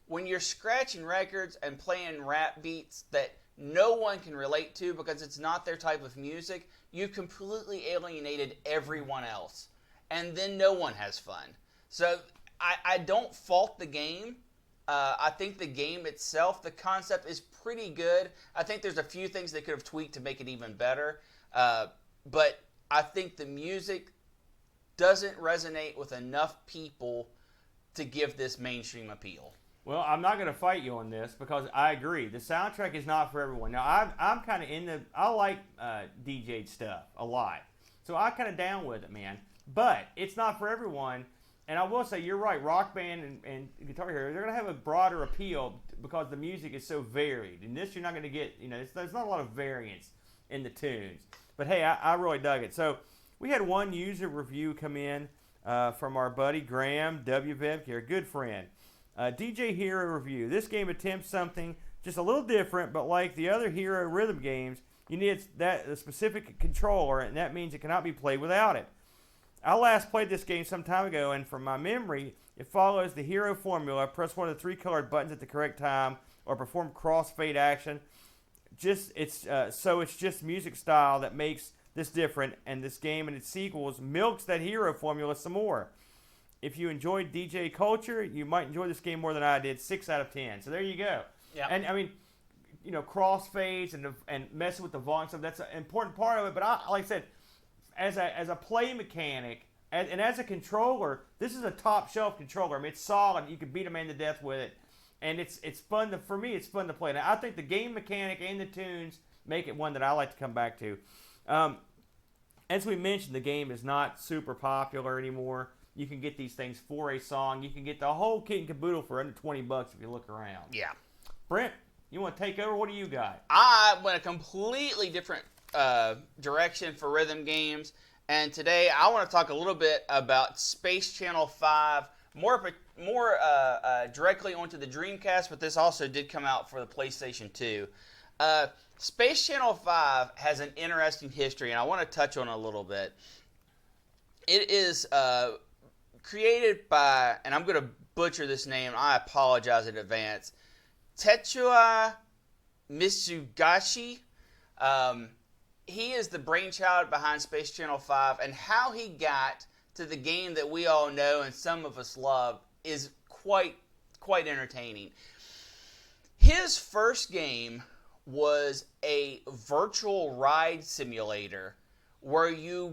When you're scratching records and playing rap beats that no one can relate to because it's not their type of music, you've completely alienated everyone else. And then no one has fun. So I don't fault the game. I think the game itself, the concept is pretty good. I think there's a few things they could have tweaked to make it even better. But I think the music doesn't resonate with enough people to give this mainstream appeal. Well, I'm not going to fight you on this because I agree. The soundtrack is not for everyone. Now, I'm kind of I like DJ stuff a lot. So I'm kind of down with it, man. But it's not for everyone. And I will say, you're right, Rock Band and Guitar Hero, they're going to have a broader appeal because the music is so varied. And this, you're not going to get, there's not a lot of variance in the tunes. But hey, I really dug it. So we had one user review come in from our buddy Graham W. Vebke, a good friend. DJ Hero review. This game attempts something just a little different. But like the other hero rhythm games, you need a specific controller, and that means it cannot be played without it. I last played this game some time ago, and from my memory, it follows the hero formula. Press one of the 3 colored buttons at the correct time, or perform crossfade action. So it's just music style that makes this different, and this game and its sequels milks that hero formula some more. If you enjoyed DJ culture, you might enjoy this game more than I did. 6 out of 10. So there you go. Yeah. And I mean, crossfades and messing with the volume stuff, that's an important part of it. But like I said, as a play mechanic and as a controller, this is a top shelf controller. I mean, it's solid. You can beat a man to death with it, and it's fun for me. It's fun to play. Now, I think the game mechanic and the tunes make it one that I like to come back to. As we mentioned, the game is not super popular anymore. You can get these things for a song. You can get the whole kit and caboodle for under $20 if you look around. Yeah. Brent, you want to take over? What do you got? I went a completely different direction for rhythm games, and today I want to talk a little bit about Space Channel 5, more directly onto the Dreamcast, but this also did come out for the PlayStation 2. Space Channel 5 has an interesting history, and I want to touch on it a little bit. It is created by, and I'm going to butcher this name, I apologize in advance, Tetsuya Mitsugashi. He is the brainchild behind Space Channel 5, and how he got to the game that we all know and some of us love is quite entertaining. His first game was a virtual ride simulator where you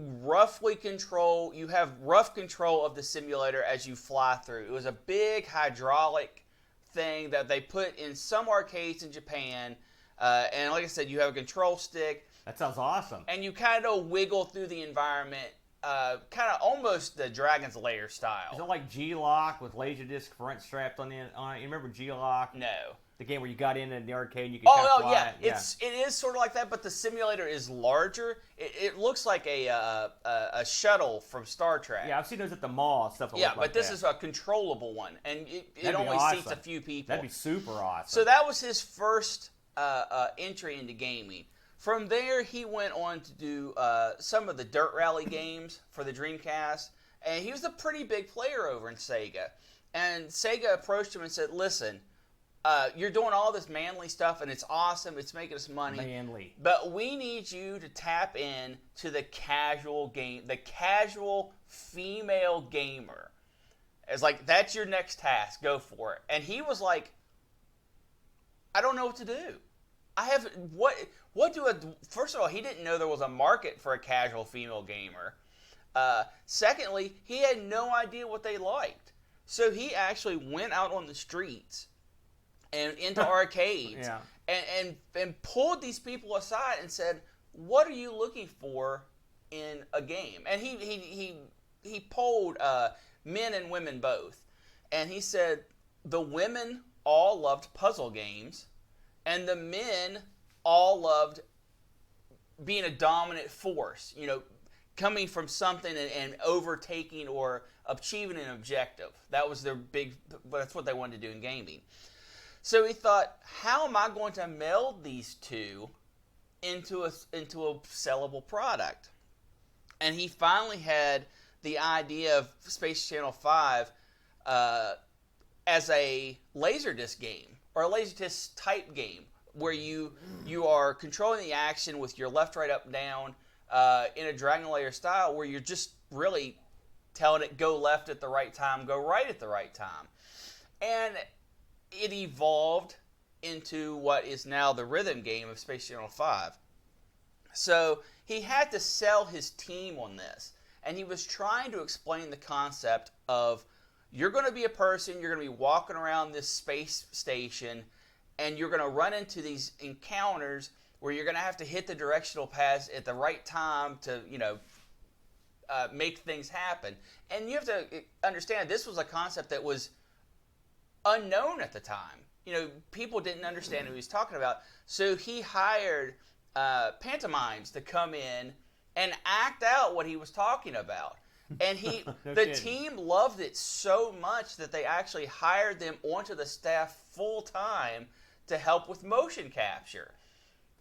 have rough control of the simulator as you fly through. It was a big hydraulic thing that they put in some arcades in Japan, and like I said, you have a control stick. That sounds awesome. And you kind of wiggle through the environment, kind of almost the Dragon's Lair style. Is it like G-Lock with Laserdisc front strapped on it? You remember G-Lock? No. The game where you got in the arcade and you could kind of fly it? Yeah. It is sort of like that, but the simulator is larger. It looks like a shuttle from Star Trek. Yeah, I've seen those at the mall and stuff like that. Yeah, but this is a controllable one, and it only seats a few people. That'd be super awesome. So that was his first entry into gaming. From there, he went on to do some of the Dirt Rally games for the Dreamcast, and he was a pretty big player over in Sega. And Sega approached him and said, listen, you're doing all this manly stuff, and it's awesome. It's making us money. Manly. But we need you to tap in to the casual female gamer. It's like, that's your next task. Go for it. And he was like, I don't know what to do. First of all, he didn't know there was a market for a casual female gamer. Secondly, he had no idea what they liked. So he actually went out on the streets and into arcades and pulled these people aside and said, what are you looking for in a game? And he polled men and women both. And he said the women all loved puzzle games, and the men all loved being a dominant force, coming from something and overtaking or achieving an objective. That was that's what they wanted to do in gaming. So he thought, how am I going to meld these two into a sellable product? And he finally had the idea of Space Channel 5 as a Laserdisc game, or a Laserdisc type game, where you are controlling the action with your left, right, up, down in a Dragon Lair style, where you're just really telling it go left at the right time, go right at the right time. And it evolved into what is now the rhythm game of Space Channel 5. So he had to sell his team on this, and he was trying to explain the concept of, you're going to be a person, you're going to be walking around this space station, and you're going to run into these encounters where you're going to have to hit the directional pads at the right time to, make things happen. And you have to understand, this was a concept that was unknown at the time. People didn't understand what he was talking about. So he hired pantomimes to come in and act out what he was talking about. And the team loved it so much that they actually hired them onto the staff full time to help with motion capture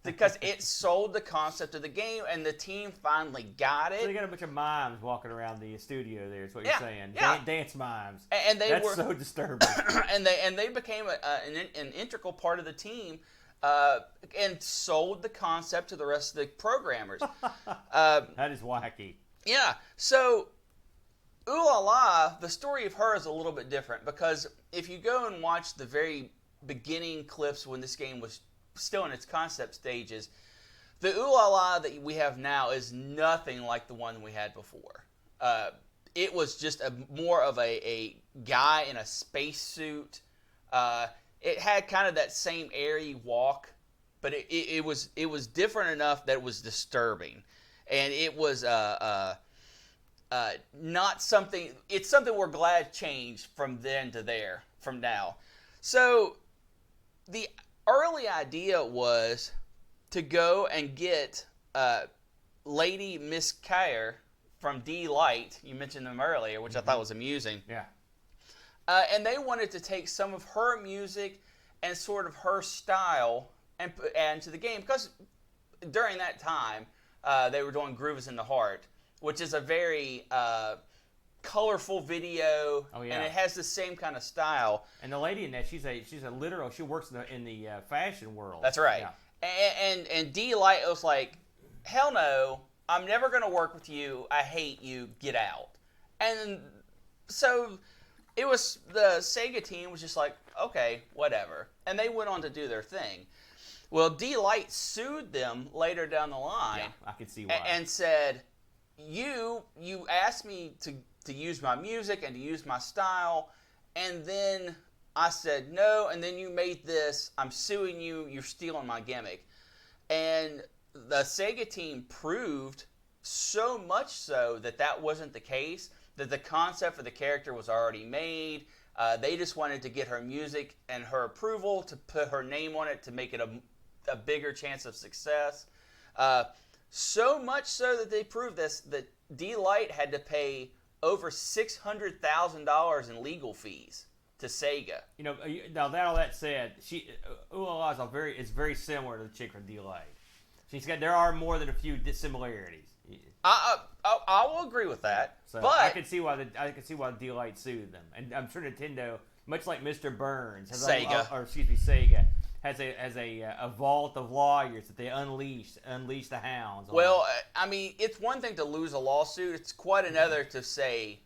because it sold the concept of the game, and the team finally got it. So you got a bunch of mimes walking around the studio there, is what Yeah, you're saying. yeah. Dance mimes. And they That's were so disturbing. and they became an integral part of the team and sold the concept to the rest of the programmers. That is wacky. Yeah, so Ooh La La, the story of her is a little bit different because if you go and watch the very beginning clips when this game was still in its concept stages, the Ooh La La that we have now is nothing like the one we had before. It was just more of a guy in a spacesuit. It had kind of that same airy walk, but it was different enough that it was disturbing, and it was not something. It's something we're glad changed from then to there, from now. So the early idea was to go and get Lady Miss Kyer from D-Light. You mentioned them earlier, which I thought was amusing. Yeah. And they wanted to take some of her music and sort of her style and put into the game because during that time they were doing Groove Is in the Heart, which is a very colorful video, Oh, yeah. and it has the same kind of style. And the lady in that, she's a literal. She works in the fashion world. That's right. Yeah. And D-Light was like, hell no, I'm never going to work with you. I hate you. Get out. And so it was, the Sega team was just like, okay, whatever. And they went on to do their thing. Well, D-Light sued them later down the line. Yeah, I could see why. And said, you asked me to use my music and to use my style, and then I said no, and then you made this. I'm suing you. You're stealing my gimmick. And the Sega team proved so much so that wasn't the case, that the concept for the character was already made. They just wanted to get her music and her approval to put her name on it to make it a bigger chance of success. So much so that they proved this, that D-Light had to pay over $600,000 in legal fees to Sega. You know, now that all that said, Ooh La La is very similar to the chick from D-Light. There are more than a few dissimilarities. I will agree with that. So but I can see why D-Light sued them, and I'm sure Nintendo, much like Mr. Burns, Sega, Sega, has a vault of lawyers that they unleash the hounds. Well, I mean, it's one thing to lose a lawsuit. It's quite another to say,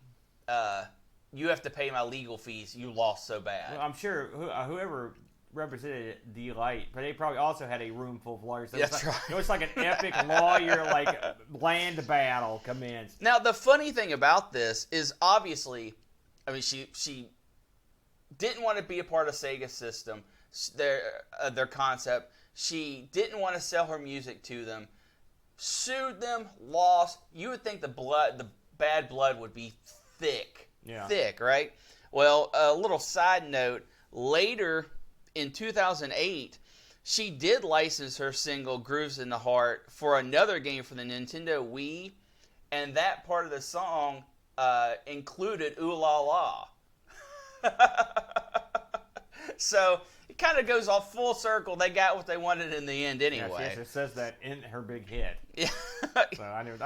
you have to pay my legal fees. You lost so bad. Well, I'm sure whoever represented D-Light, but they probably also had a room full of lawyers. So That's right. It was like an epic lawyer land battle commenced. Now, the funny thing about this is obviously, I mean, she didn't want to be a part of Sega's system, their concept. She didn't want to sell her music to them. Sued them, lost. You would think the bad blood would be thick. Yeah. Thick, right? Well, a little side note, later in 2008, she did license her single Grooves in the Heart for another game for the Nintendo Wii, and that part of the song included Ooh La La. So it kind of goes off full circle. They got what they wanted in the end anyway. Yes, it says that in her big hit. Yeah. So I never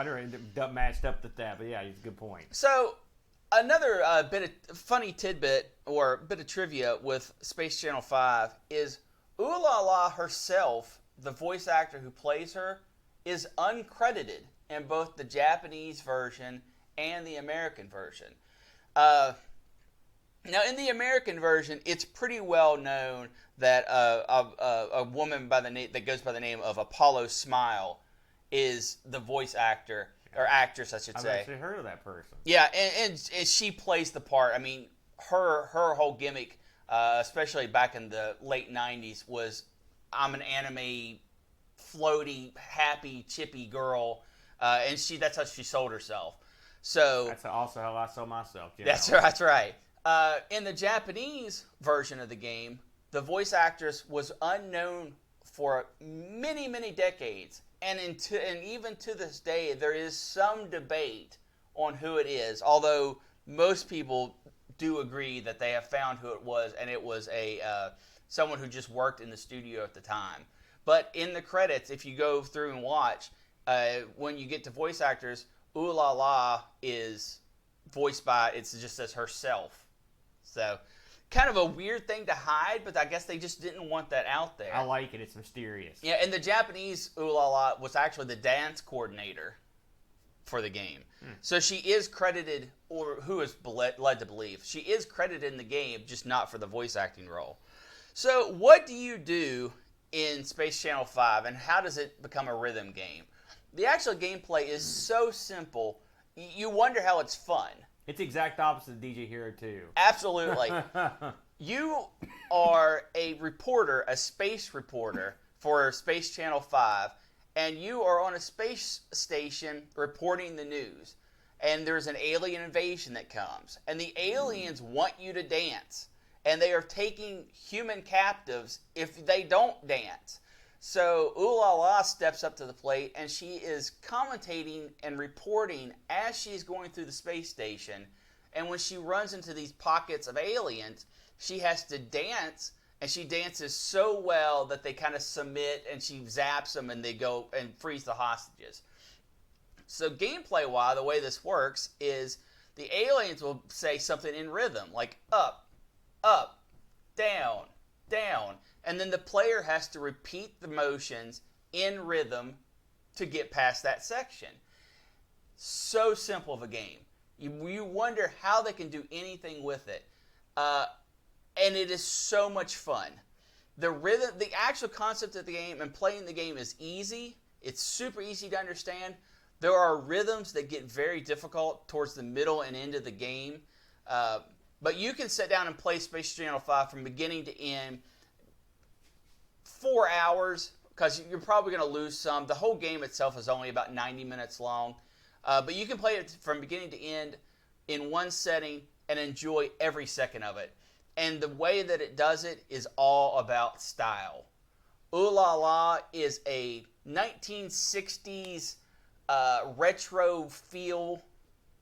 matched up with that, but yeah, it's a good point. So another bit of funny tidbit or bit of trivia with Space Channel 5 is Ooh La La herself, the voice actor who plays her, is uncredited in both the Japanese version and the American version. Now, in the American version, it's pretty well known that a woman that goes by the name of Apollo Smile is the voice actor, or actress, I should say. I've actually heard of that person. Yeah, and she plays the part. I mean, her whole gimmick, especially back in the late 90s, was I'm an anime, floaty, happy, chippy girl, and that's how she sold herself. So that's also how I sell myself. That's right. In the Japanese version of the game, the voice actress was unknown for many, many decades. And even to this day, there is some debate on who it is, although most people do agree that they have found who it was, and it was a someone who just worked in the studio at the time. But in the credits, if you go through and watch, when you get to voice actors, Ooh La La is voiced by, it just says herself. So, kind of a weird thing to hide, but I guess they just didn't want that out there. I like it. It's mysterious. Yeah, and the Japanese Ooh La La was actually the dance coordinator for the game. So she is credited, or who is led to believe, she is credited in the game, just not for the voice acting role. So what do you do in Space Channel 5, and how does it become a rhythm game? The actual gameplay is so simple, you wonder how it's fun. It's the exact opposite of DJ Hero 2. Absolutely. You are a reporter, a space reporter for Space Channel 5, and you are on a space station reporting the news. And there's an alien invasion that comes. And the aliens want you to dance. And they are taking human captives if they don't dance. So Ooh La La steps up to the plate, and she is commentating and reporting as she's going through the space station. And when she runs into these pockets of aliens, she has to dance, and she dances so well that they kind of submit, and she zaps them, and they go and frees the hostages. So gameplay-wise, the way this works is the aliens will say something in rhythm, like up, up, down, down. And then the player has to repeat the motions in rhythm to get past that section. So simple of a game. You wonder how they can do anything with it. And it is so much fun. The rhythm, the actual concept of the game and playing the game is easy. It's super easy to understand. There are rhythms that get very difficult towards the middle and end of the game. But you can sit down and play Space Channel 5 from beginning to end 4 hours, because you're probably going to lose some. The whole game itself is only about 90 minutes long. But you can play it from beginning to end in one setting and enjoy every second of it. And the way that it does it is all about style. Ooh La La is a 1960s retro feel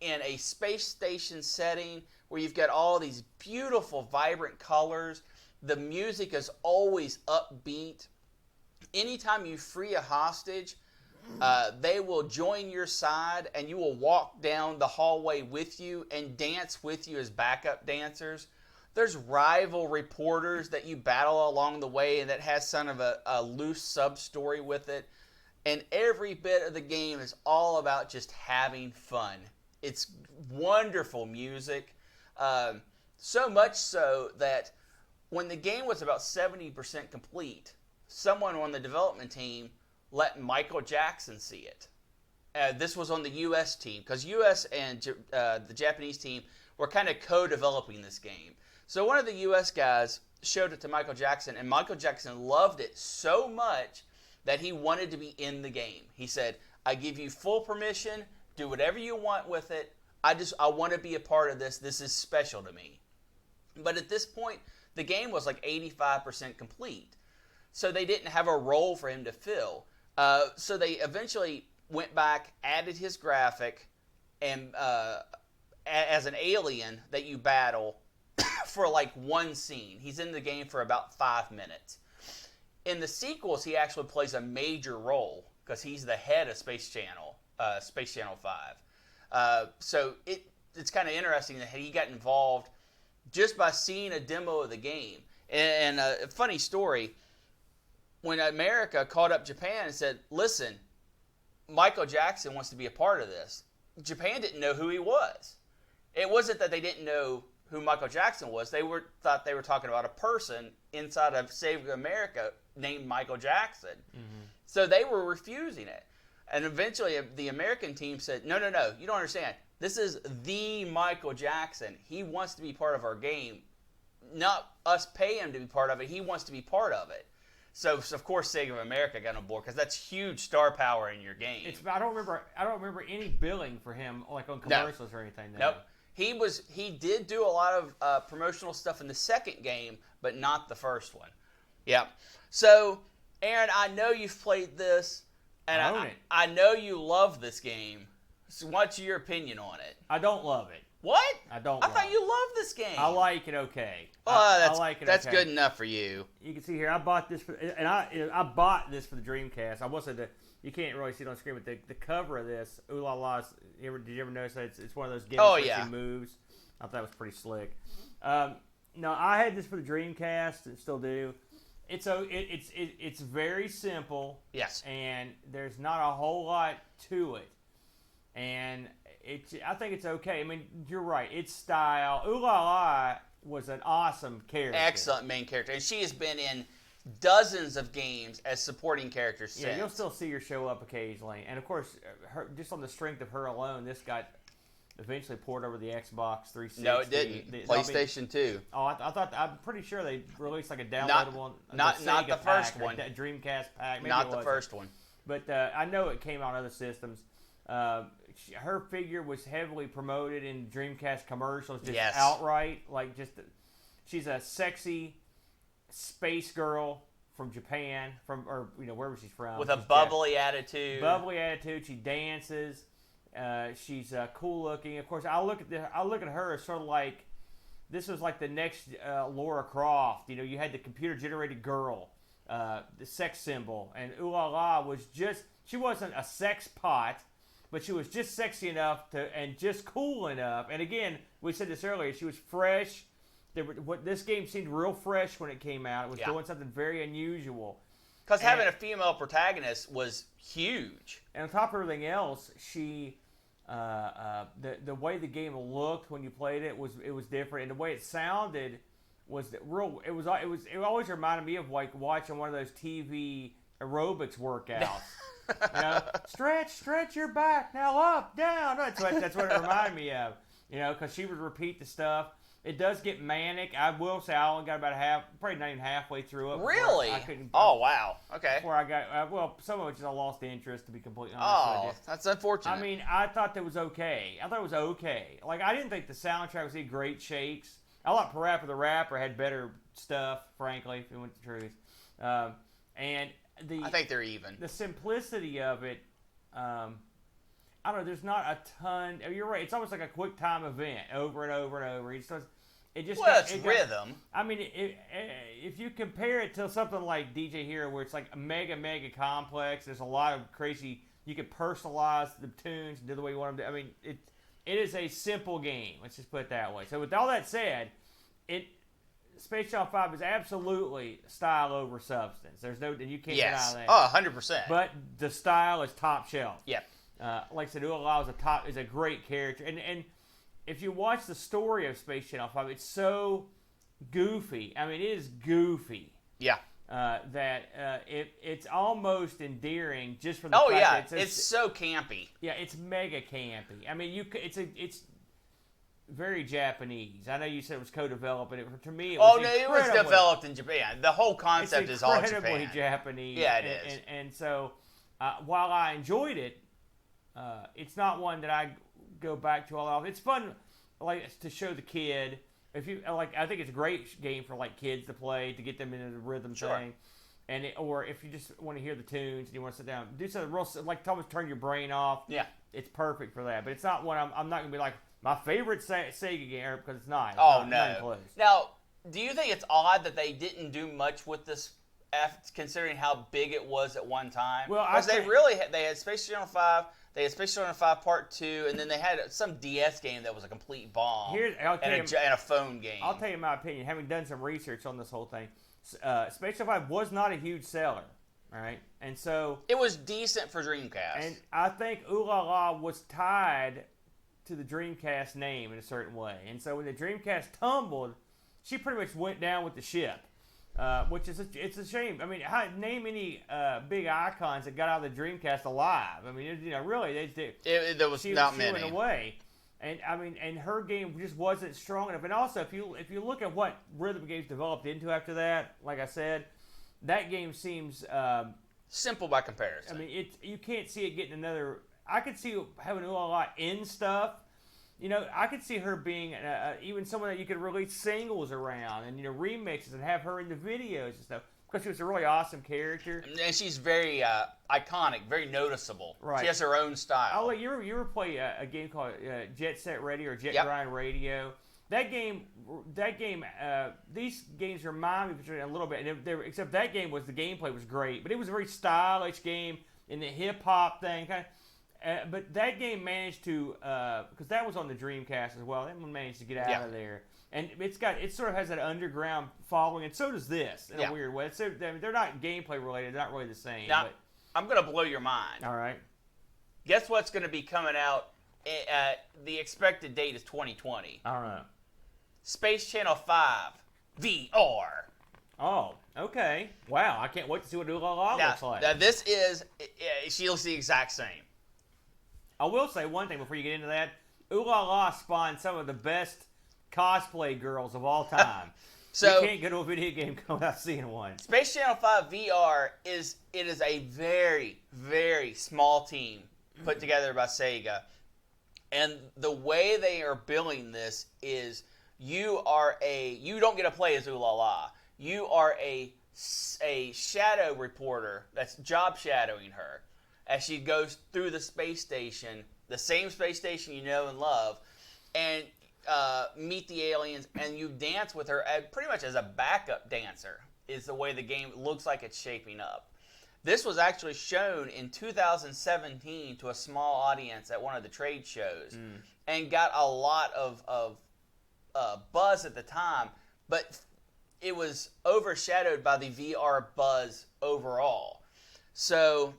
in a space station setting where you've got all these beautiful, vibrant colors. The music is always upbeat. Anytime you free a hostage, they will join your side, and you will walk down the hallway with you and dance with you as backup dancers. There's rival reporters that you battle along the way, and that has some of a loose sub-story with it. And every bit of the game is all about just having fun. It's wonderful music. So much so that when the game was about 70% complete, someone on the development team let Michael Jackson see it. This was on the U.S. team, because U.S. and the Japanese team were kind of co-developing this game. So one of the U.S. guys showed it to Michael Jackson, and Michael Jackson loved it so much that he wanted to be in the game. He said, I give you full permission, do whatever you want with it. I want to be a part of this. This is special to me. But at this point, the game was like 85% complete. So they didn't have a role for him to fill. So they eventually went back, added his graphic, and as an alien that you battle for like one scene. He's in the game for about 5 minutes. In the sequels, he actually plays a major role because he's the head of Space Channel 5. So it's kind of interesting that he got involved just by seeing a demo of the game. And a funny story, when America called up Japan and said, listen, Michael Jackson wants to be a part of this, Japan didn't know who he was. It wasn't that they didn't know who Michael Jackson was. They thought they were talking about a person inside of Saving America named Michael Jackson. Mm-hmm. So they were refusing it. And eventually the American team said, no, you don't understand. This is the Michael Jackson. He wants to be part of our game. Not us pay him to be part of it. He wants to be part of it. So of course, Sega of America got on board because that's huge star power in your game. I don't remember any billing for him, like on commercials or anything. Nope. He did do a lot of promotional stuff in the second game, but not the first one. Yeah. So, Aaron, I know you've played this, and I know you love this game. So what's your opinion on it? I don't love it. What? I don't. I thought you loved this game. I like it. Okay. That's, I like it. That's okay. good enough for you. You can see here, I bought this, I bought this for the Dreamcast. I wasn't you can't really see it on screen, but the cover of this, Ooh La La, did you ever notice that it's one of those gimmicks where she moves? I thought that was pretty slick. No, I had this for the Dreamcast and still do. It's very simple. Yes. And there's not a whole lot to it. And I think it's okay. I mean, you're right. It's style. Ooh La La was an awesome character. Excellent main character. And she has been in dozens of games as supporting characters since. Yeah, you'll still see her show up occasionally. And, of course, just on the strength of her alone, this got eventually poured over the Xbox 360. No, it didn't. PlayStation 2. Oh, I'm pretty sure they released like a downloadable. Not the first pack, one. Dreamcast pack. Maybe not the first one. But I know it came out on other systems. Her figure was heavily promoted in Dreamcast commercials, just outright. Like, she's a sexy space girl from Japan, or wherever she's from. With a bubbly attitude. Bubbly attitude. She dances. She's cool looking. Of course, I look at her as sort of like this was like the next Laura Croft. You had the computer generated girl, the sex symbol, and Ooh La La was she wasn't a sex pot, but she was just sexy enough and just cool enough. And again, we said this earlier. She was fresh. This game seemed real fresh when it came out. It was doing something very unusual. Because having a female protagonist was huge. And on top of everything else, she, the way the game looked when you played it was different, and the way it sounded was real. It always reminded me of like watching one of those TV aerobics workouts. Stretch your back now, up, down. That's what it reminded me of. Because she would repeat the stuff. It does get manic. I will say I only got about probably not even halfway through it. Really? I couldn't. Oh, wow. Okay. Before I got, some of it just I lost interest, to be completely honest with you. That's unfortunate. I mean, I thought that was okay. Like, I didn't think the soundtrack was in great shakes. I thought Parappa the Rapper had better stuff, frankly, if you want the truth. And I think they're even. The simplicity of it, I don't know, there's not a ton. You're right. It's almost like a quick time event over and over and over. It's rhythm. I mean, if you compare it to something like DJ Hero, where it's like mega complex, there's a lot of crazy. You can personalize the tunes and do the way you want them to. I mean, it is a simple game. Let's just put it that way. So with all that said, Space Channel 5 is absolutely style over substance. There's no, and you can't deny that. Oh, 100%. But the style is top shelf. Yep. Like I said, Ooh La La is a great character, and if you watch the story of Space Channel 5, it's so goofy. I mean, it is goofy. Yeah. That it's almost endearing just from the fact that it's so campy. Yeah, it's mega campy. I mean, it's very Japanese. I know you said it was co-developed, but to me, it was it was developed in Japan. The whole concept is all Japan. It's incredibly Japanese. Yeah, it is. And so, while I enjoyed it, it's not one that I go back to all of. It's fun, like to show the kid. If you like, I think it's a great game for like kids to play to get them into the rhythm thing. And or if you just want to hear the tunes and you want to sit down, do something real like almost turn your brain off. Yeah, it's perfect for that. But it's not one I'm not gonna be like my favorite Sega game because it's not. No. Now, do you think it's odd that they didn't do much with this? Considering how big it was at one time, well, because they had Space Channel 5. They had Space Channel 5 Part 2, and then they had some DS game that was a complete bomb. And a phone game. I'll tell you my opinion, having done some research on this whole thing. Space Channel 5 was not a huge seller, all right? And so... It was decent for Dreamcast. And I think Ooh La La was tied to the Dreamcast name in a certain way. And so when the Dreamcast tumbled, she pretty much went down with the ship. Which is it's a shame. I mean, name any big icons that got out of the Dreamcast alive. I mean, really, there was not many. She went away, and I mean, and her game just wasn't strong enough. And also, if you look at what rhythm games developed into after that, like I said, that game seems simple by comparison. I mean, you can't see it getting another. I could see having Ooh La La in stuff. I could see her being even someone that you could release singles around and remixes and have her in the videos and stuff. because she was a really awesome character. And she's very iconic, very noticeable. Right. She has her own style. Oh, you ever play a game called Jet Set Radio or Jet Yep. Grind Radio? That game, these games remind me of each other a little bit. And except that game the gameplay was great, but it was a very stylish game in the hip hop thing. But that game managed to, because that was on the Dreamcast as well. That one managed to get out of there, and it sort of has that underground following, and so does this in a weird way. So they're not gameplay related; they're not really the same. Now, but, I'm gonna blow your mind. all right. Guess what's gonna be coming out? The expected date is 2020. I don't know. Space Channel 5 VR. Oh, okay. Wow, I can't wait to see what Ooh La La looks like. Now this is, she looks the exact same. I will say one thing before you get into that. Ooh La La spawned some of the best cosplay girls of all time. So you can't go to a video game without seeing one. Space Channel 5 VR is a very, very small team put together by Sega. And the way they are billing this is you don't get to play as Ooh La La. You are a shadow reporter that's job shadowing her as she goes through the space station, the same space station you know and love, and meet the aliens, and you dance with her pretty much as a backup dancer is the way the game looks like it's shaping up. This was actually shown in 2017 to a small audience at one of the trade shows and got a lot of buzz at the time, but it was overshadowed by the VR buzz overall. So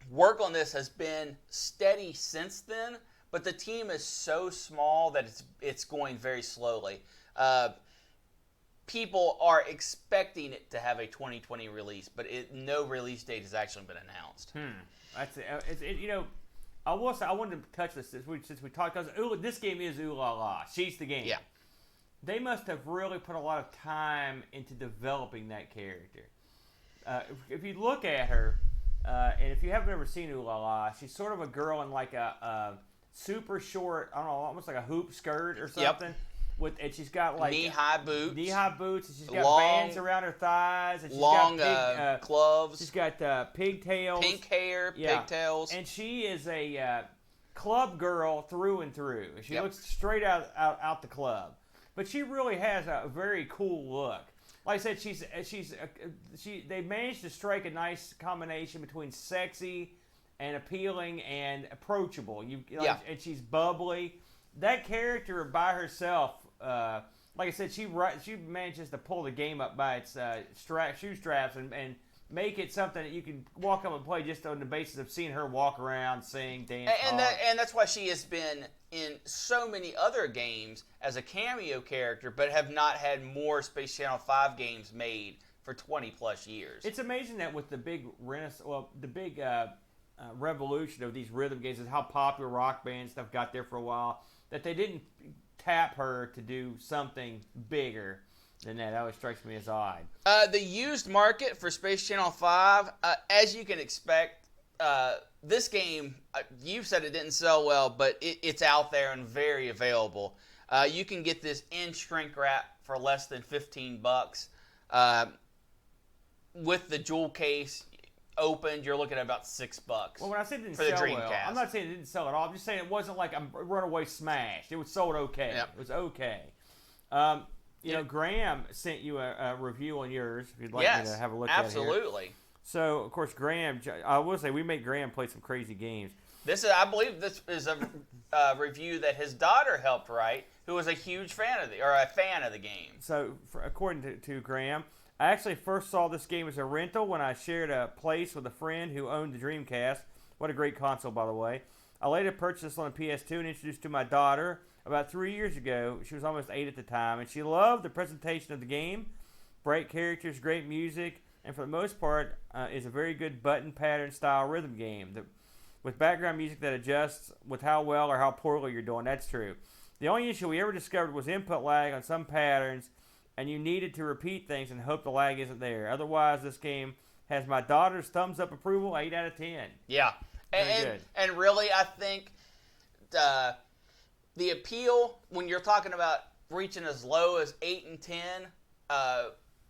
work on this has been steady since then, but the team is so small that it's going very slowly. People are expecting it to have a 2020 release, but no release date has actually been announced. That's it. I will say I wanted to touch this since we talked, because this game is Ooh La La. She's the game. Yeah. They must have really put a lot of time into developing that character. If you look at her, and if you haven't ever seen Ooh La La, she's sort of a girl in like a super short, I don't know, almost like a hoop skirt or something. And she's got like knee-high boots. And she's got bands around her thighs. And she's got gloves. She's got pigtails. Pink hair, pigtails. And she is a club girl through and through. She looks straight out the club. But she really has a very cool look. Like I said, they managed to strike a nice combination between sexy and appealing and approachable. And she's bubbly. That character by herself, like I said, she manages to pull the game up by its shoe straps and make it something that you can walk up and play just on the basis of seeing her walk around, sing, dance. And that's why she has been in so many other games as a cameo character, but have not had more Space Channel 5 games made for 20 plus years. It's amazing that with the big revolution of these rhythm games and how popular Rock Band stuff got there for a while, that they didn't tap her to do something bigger than that. That always strikes me as odd. The used market for Space Channel 5, as you can expect, this game, you said it didn't sell well, but it's out there and very available. You can get this in shrink wrap for less than $15. With the jewel case opened, you're looking at about $6. Well, when I said it didn't sell well, I'm not saying it didn't sell at all. I'm just saying it wasn't like a runaway smash. It was sold okay. Yep. It was okay. Graham sent you a review on yours, if you'd like me to have a look at it. Absolutely. So, of course, Graham, I will say we made Graham play some crazy games. I believe this is a review that his daughter helped write, who was a huge fan of the game. So, according to Graham, I actually first saw this game as a rental when I shared a place with a friend who owned the Dreamcast. What a great console, by the way. I later purchased this on a PS2 and introduced it to my daughter about 3 years ago. She was almost 8 at the time, and she loved the presentation of the game. Bright characters, great music, and for the most part, is a very good button pattern style rhythm game with background music that adjusts with how well or how poorly you're doing. That's true. The only issue we ever discovered was input lag on some patterns, and you needed to repeat things and hope the lag isn't there. Otherwise, this game has my daughter's thumbs up approval, 8 out of 10. Yeah. And really, I think the appeal, when you're talking about reaching as low as 8 and 10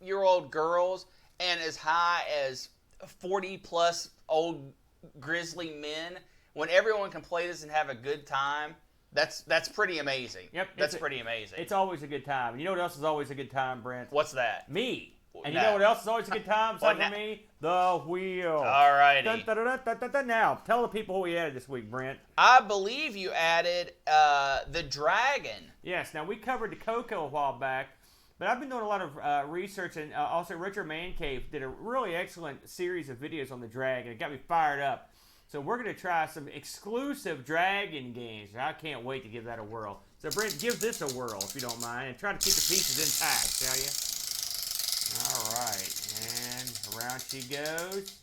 year old girls, and as high as 40 plus old grizzly men, when everyone can play this and have a good time, that's pretty amazing. Yep, that's pretty amazing. It's always a good time. You know what else is always a good time, Brent? What's that? Me. And No. you know what else is always a good time? Aside from me? The wheel. Alrighty. Dun, dun, dun, dun, dun, dun. Now, tell the people what we added this week, Brent. I believe you added the dragon. Yes. Now, we covered the Coco a while back, but I've been doing a lot of research, and also Richard Mancave did a really excellent series of videos on the dragon. It got me fired up. So we're going to try some exclusive dragon games. I can't wait to give that a whirl. So, Brent, give this a whirl, if you don't mind, and try to keep the pieces intact, shall you? All right, and around she goes,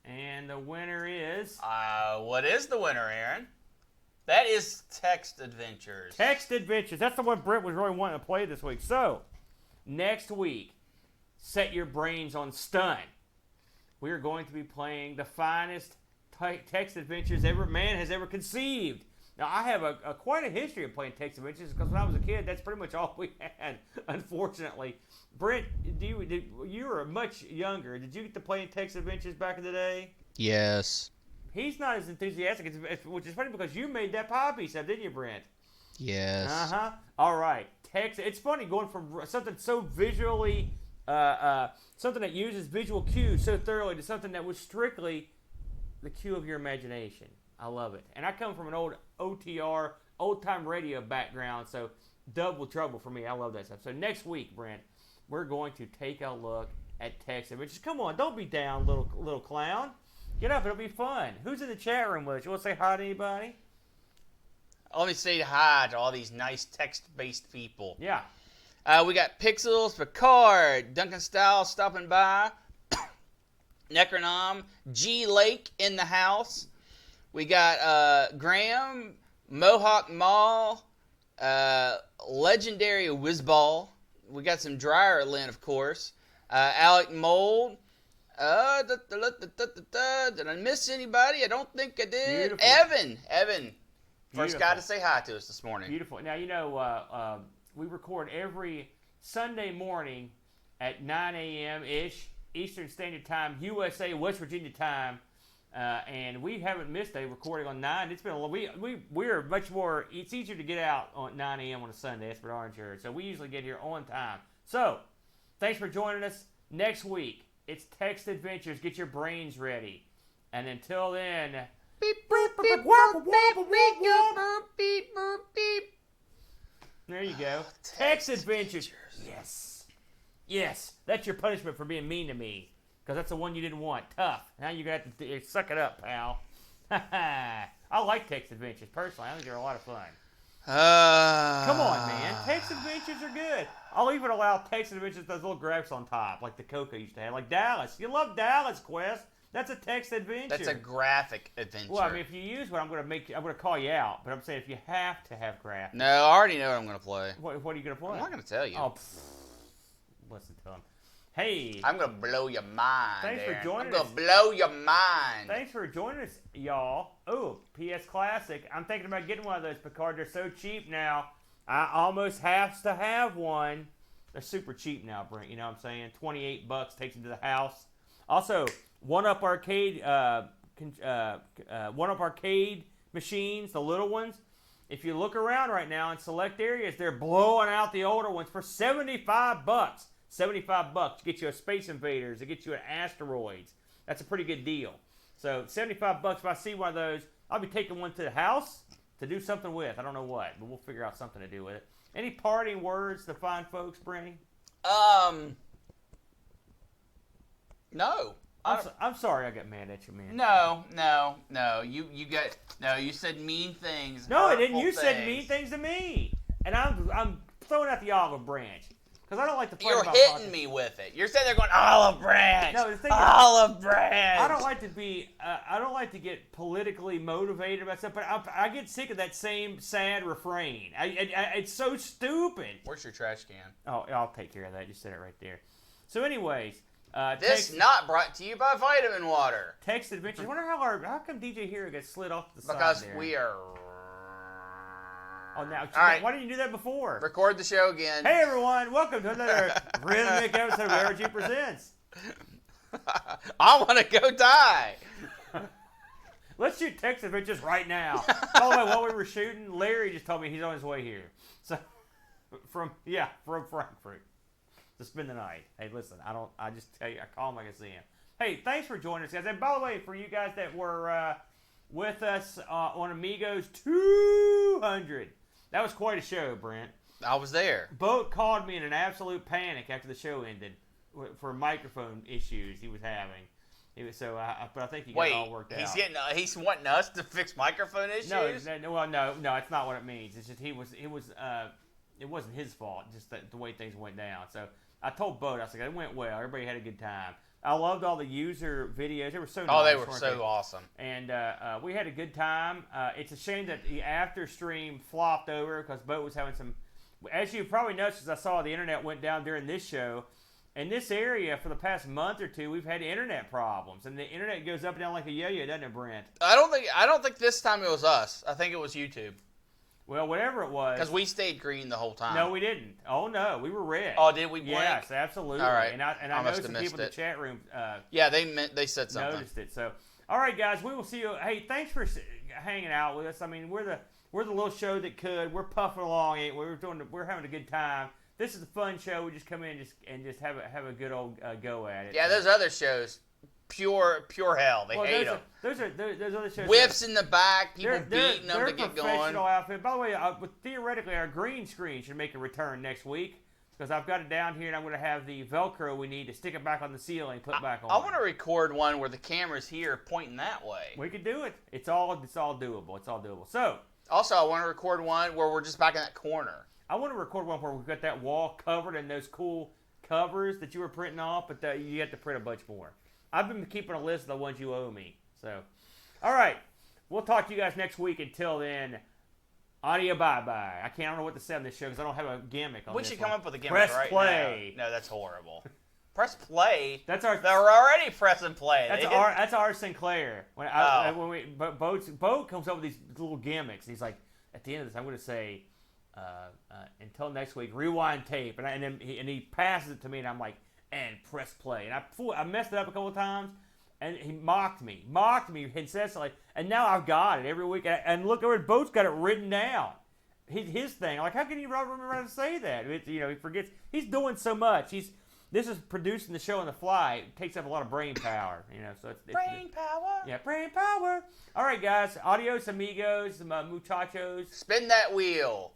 and the winner is What is the winner, Aaron? That is Text Adventures. Text Adventures. That's the one Brent was really wanting to play this week. So, next week, set your brains on stun. We are going to be playing the finest text adventures man has ever conceived. Now, I have quite a history of playing text adventures because when I was a kid, that's pretty much all we had, unfortunately. Brent, you were much younger. Did you get to play text adventures back in the day? Yes. He's not as enthusiastic, which is funny because you made that pie piece up, didn't you, Brent? Yes. Uh-huh. All right. Text. It's funny going from something so visually, something that uses visual cues so thoroughly to something that was strictly the cue of your imagination. I love it. And I come from an old OTR, old-time radio background, so double trouble for me. I love that stuff. So next week, Brent, we're going to take a look at text adventures. Come on, don't be down, little clown. Get up, it'll be fun. Who's in the chat room with us? You want to say hi to anybody? Let me say hi to all these nice text-based people. Yeah. We got Pixels, Picard, Duncan Styles stopping by, Necronom, G Lake in the house. We got Graham, Mohawk Mall, Legendary Whizball. We got some Dryer Lint, of course. Alec Mold. Did I miss anybody? I don't think I did. Beautiful. Evan. First Beautiful. guy to say hi to us this morning. Beautiful. Now, you know, we record every Sunday morning at 9 a.m.-ish, Eastern Standard Time, USA, West Virginia time. And we haven't missed a recording on 9. It's been we're much more. It's easier to get out on 9 a.m. on a Sunday. That's for darn sure. So we usually get here on time. So thanks for joining us. Next week it's Text Adventures. Get your brains ready. And until then, Beep, boop, beep, boop, beep, beep, boop, beep, boop, beep. there you go. Text Adventures. Yes. That's your punishment for being mean to me. Because that's the one you didn't want. Tough. Now you're going to have to suck it up, pal. I like text adventures, personally. I think they're a lot of fun. Come on, man. Text adventures are good. I'll even allow text adventures with those little graphs on top, like the Coco used to have. Like Dallas. You love Dallas, Quest. That's a text adventure. That's a graphic adventure. Well, I mean, if you use one, I'm going to call you out. But I'm saying if you have to have graphics. No, I already know what I'm going to play. What are you going to play? I'm not going to tell you. Oh, listen to him. Hey. I'm going to blow your mind. Thanks for Aaron. joining I'm us. going to blow your mind. Thanks for joining us, y'all. Oh, PS Classic. I'm thinking about getting one of those, Picard. They're so cheap now. I almost have to have one. They're super cheap now, Brent. You know what I'm saying? $28 takes them to the house. Also, One-Up Arcade, One-Up Arcade machines, the little ones. If you look around right now in select areas, they're blowing out the older ones for $75. $75 to get you a Space Invaders, to get you an Asteroids. That's a pretty good deal. So $75, if I see one of those, I'll be taking one to the house to do something with. I don't know what, but we'll figure out something to do with it. Any parting words to fine folks, Brenny? No. I'm sorry I got mad at you, man. No. You said mean things. No, I didn't. hurtful You said things. mean things to me. And I'm throwing out the olive branch. Because I don't like to fight You're about hitting politics. me with it. You're sitting there going, olive branch. No, the thing is, olive branch. I don't like to be. I don't like to get politically motivated about stuff, but I get sick of that same sad refrain. It's so stupid. Where's your trash can? Oh, I'll take care of that. Just set it right there. So, anyways, This not brought to you by Vitamin Water. Text Adventures. I wonder how come DJ Hero gets slid off the side Because there? we are. Oh, now, All right. Why didn't you do that before? Record the show again. Hey, everyone. Welcome to another rhythmic episode of ARG Presents. I want to go die. Let's shoot text adventures right now. By the way, while we were shooting, Larry just told me he's on his way here. So, from Frankfurt to spend the night. Hey, listen, I just tell you, I call him like I see him. Hey, thanks for joining us, guys. And by the way, for you guys that were with us on Amigos 200, that was quite a show, Brent. I was there. Boat called me in an absolute panic after the show ended for microphone issues he was having. But I think he got it all worked out. He's wanting us to fix microphone issues? No, it's not what it means. It's just it wasn't his fault, just the way things went down. So I told Boat, I was like, it went well. Everybody had a good time. I loved all the user videos. They were so nice. Oh, they were so awesome. And we had a good time. It's a shame that the after stream flopped over because Boat was having some. As you probably noticed, as I saw, the internet went down during this show. In this area, for the past month or two, we've had internet problems, and the internet goes up and down like a yo-yo, doesn't it, Brent? I don't think this time it was us. I think it was YouTube. Well, whatever it was. Because we stayed green the whole time. No, we didn't. Oh no, we were red. Oh, did we blink? Yes, absolutely. All right. And I know some people in the chat room. Yeah, they said something. Noticed it. So, all right, guys, we will see you. Hey, thanks for hanging out with us. I mean, we're the little show that could. We're puffing along. We're having a good time. This is a fun show. We just come in and just have a good old go at it. Yeah, those other shows, pure hell. They hate them. Those other shows. Whips in the back, people beating them to get going. Professional outfit. By the way, theoretically, our green screen should make a return next week because I've got it down here and I'm going to have the Velcro we need to stick it back on the ceiling, put back on. I want to record one where the camera's here pointing that way. We could do it. It's all doable. It's all doable. So. Also, I want to record one where we're just back in that corner. I want to record one where we've got that wall covered in those cool covers that you were printing off, but you have to print a bunch more. I've been keeping a list of the ones you owe me. So, all right. We'll talk to you guys next week. Until then, audio bye-bye. I don't know what to say on this show because I don't have a gimmick on this. We should come up with a gimmick Press right play. now. No, that's horrible. Press play? They're already pressing play. That's our Sinclair. Boat comes up with these little gimmicks. He's like, at the end of this, I'm going to say, until next week, rewind tape, and then he passes it to me, and I'm like, and press play, and I messed it up a couple of times, and he mocked me incessantly, and now I've got it every week, and look over, Boat's got it written down, his thing. I'm like, how can you remember how to say that? He forgets. He's doing so much. This is producing the show on the fly. It takes up a lot of brain power, So it's brain power. Yeah, brain power. All right, guys. Adios, amigos, muchachos. Spin that wheel.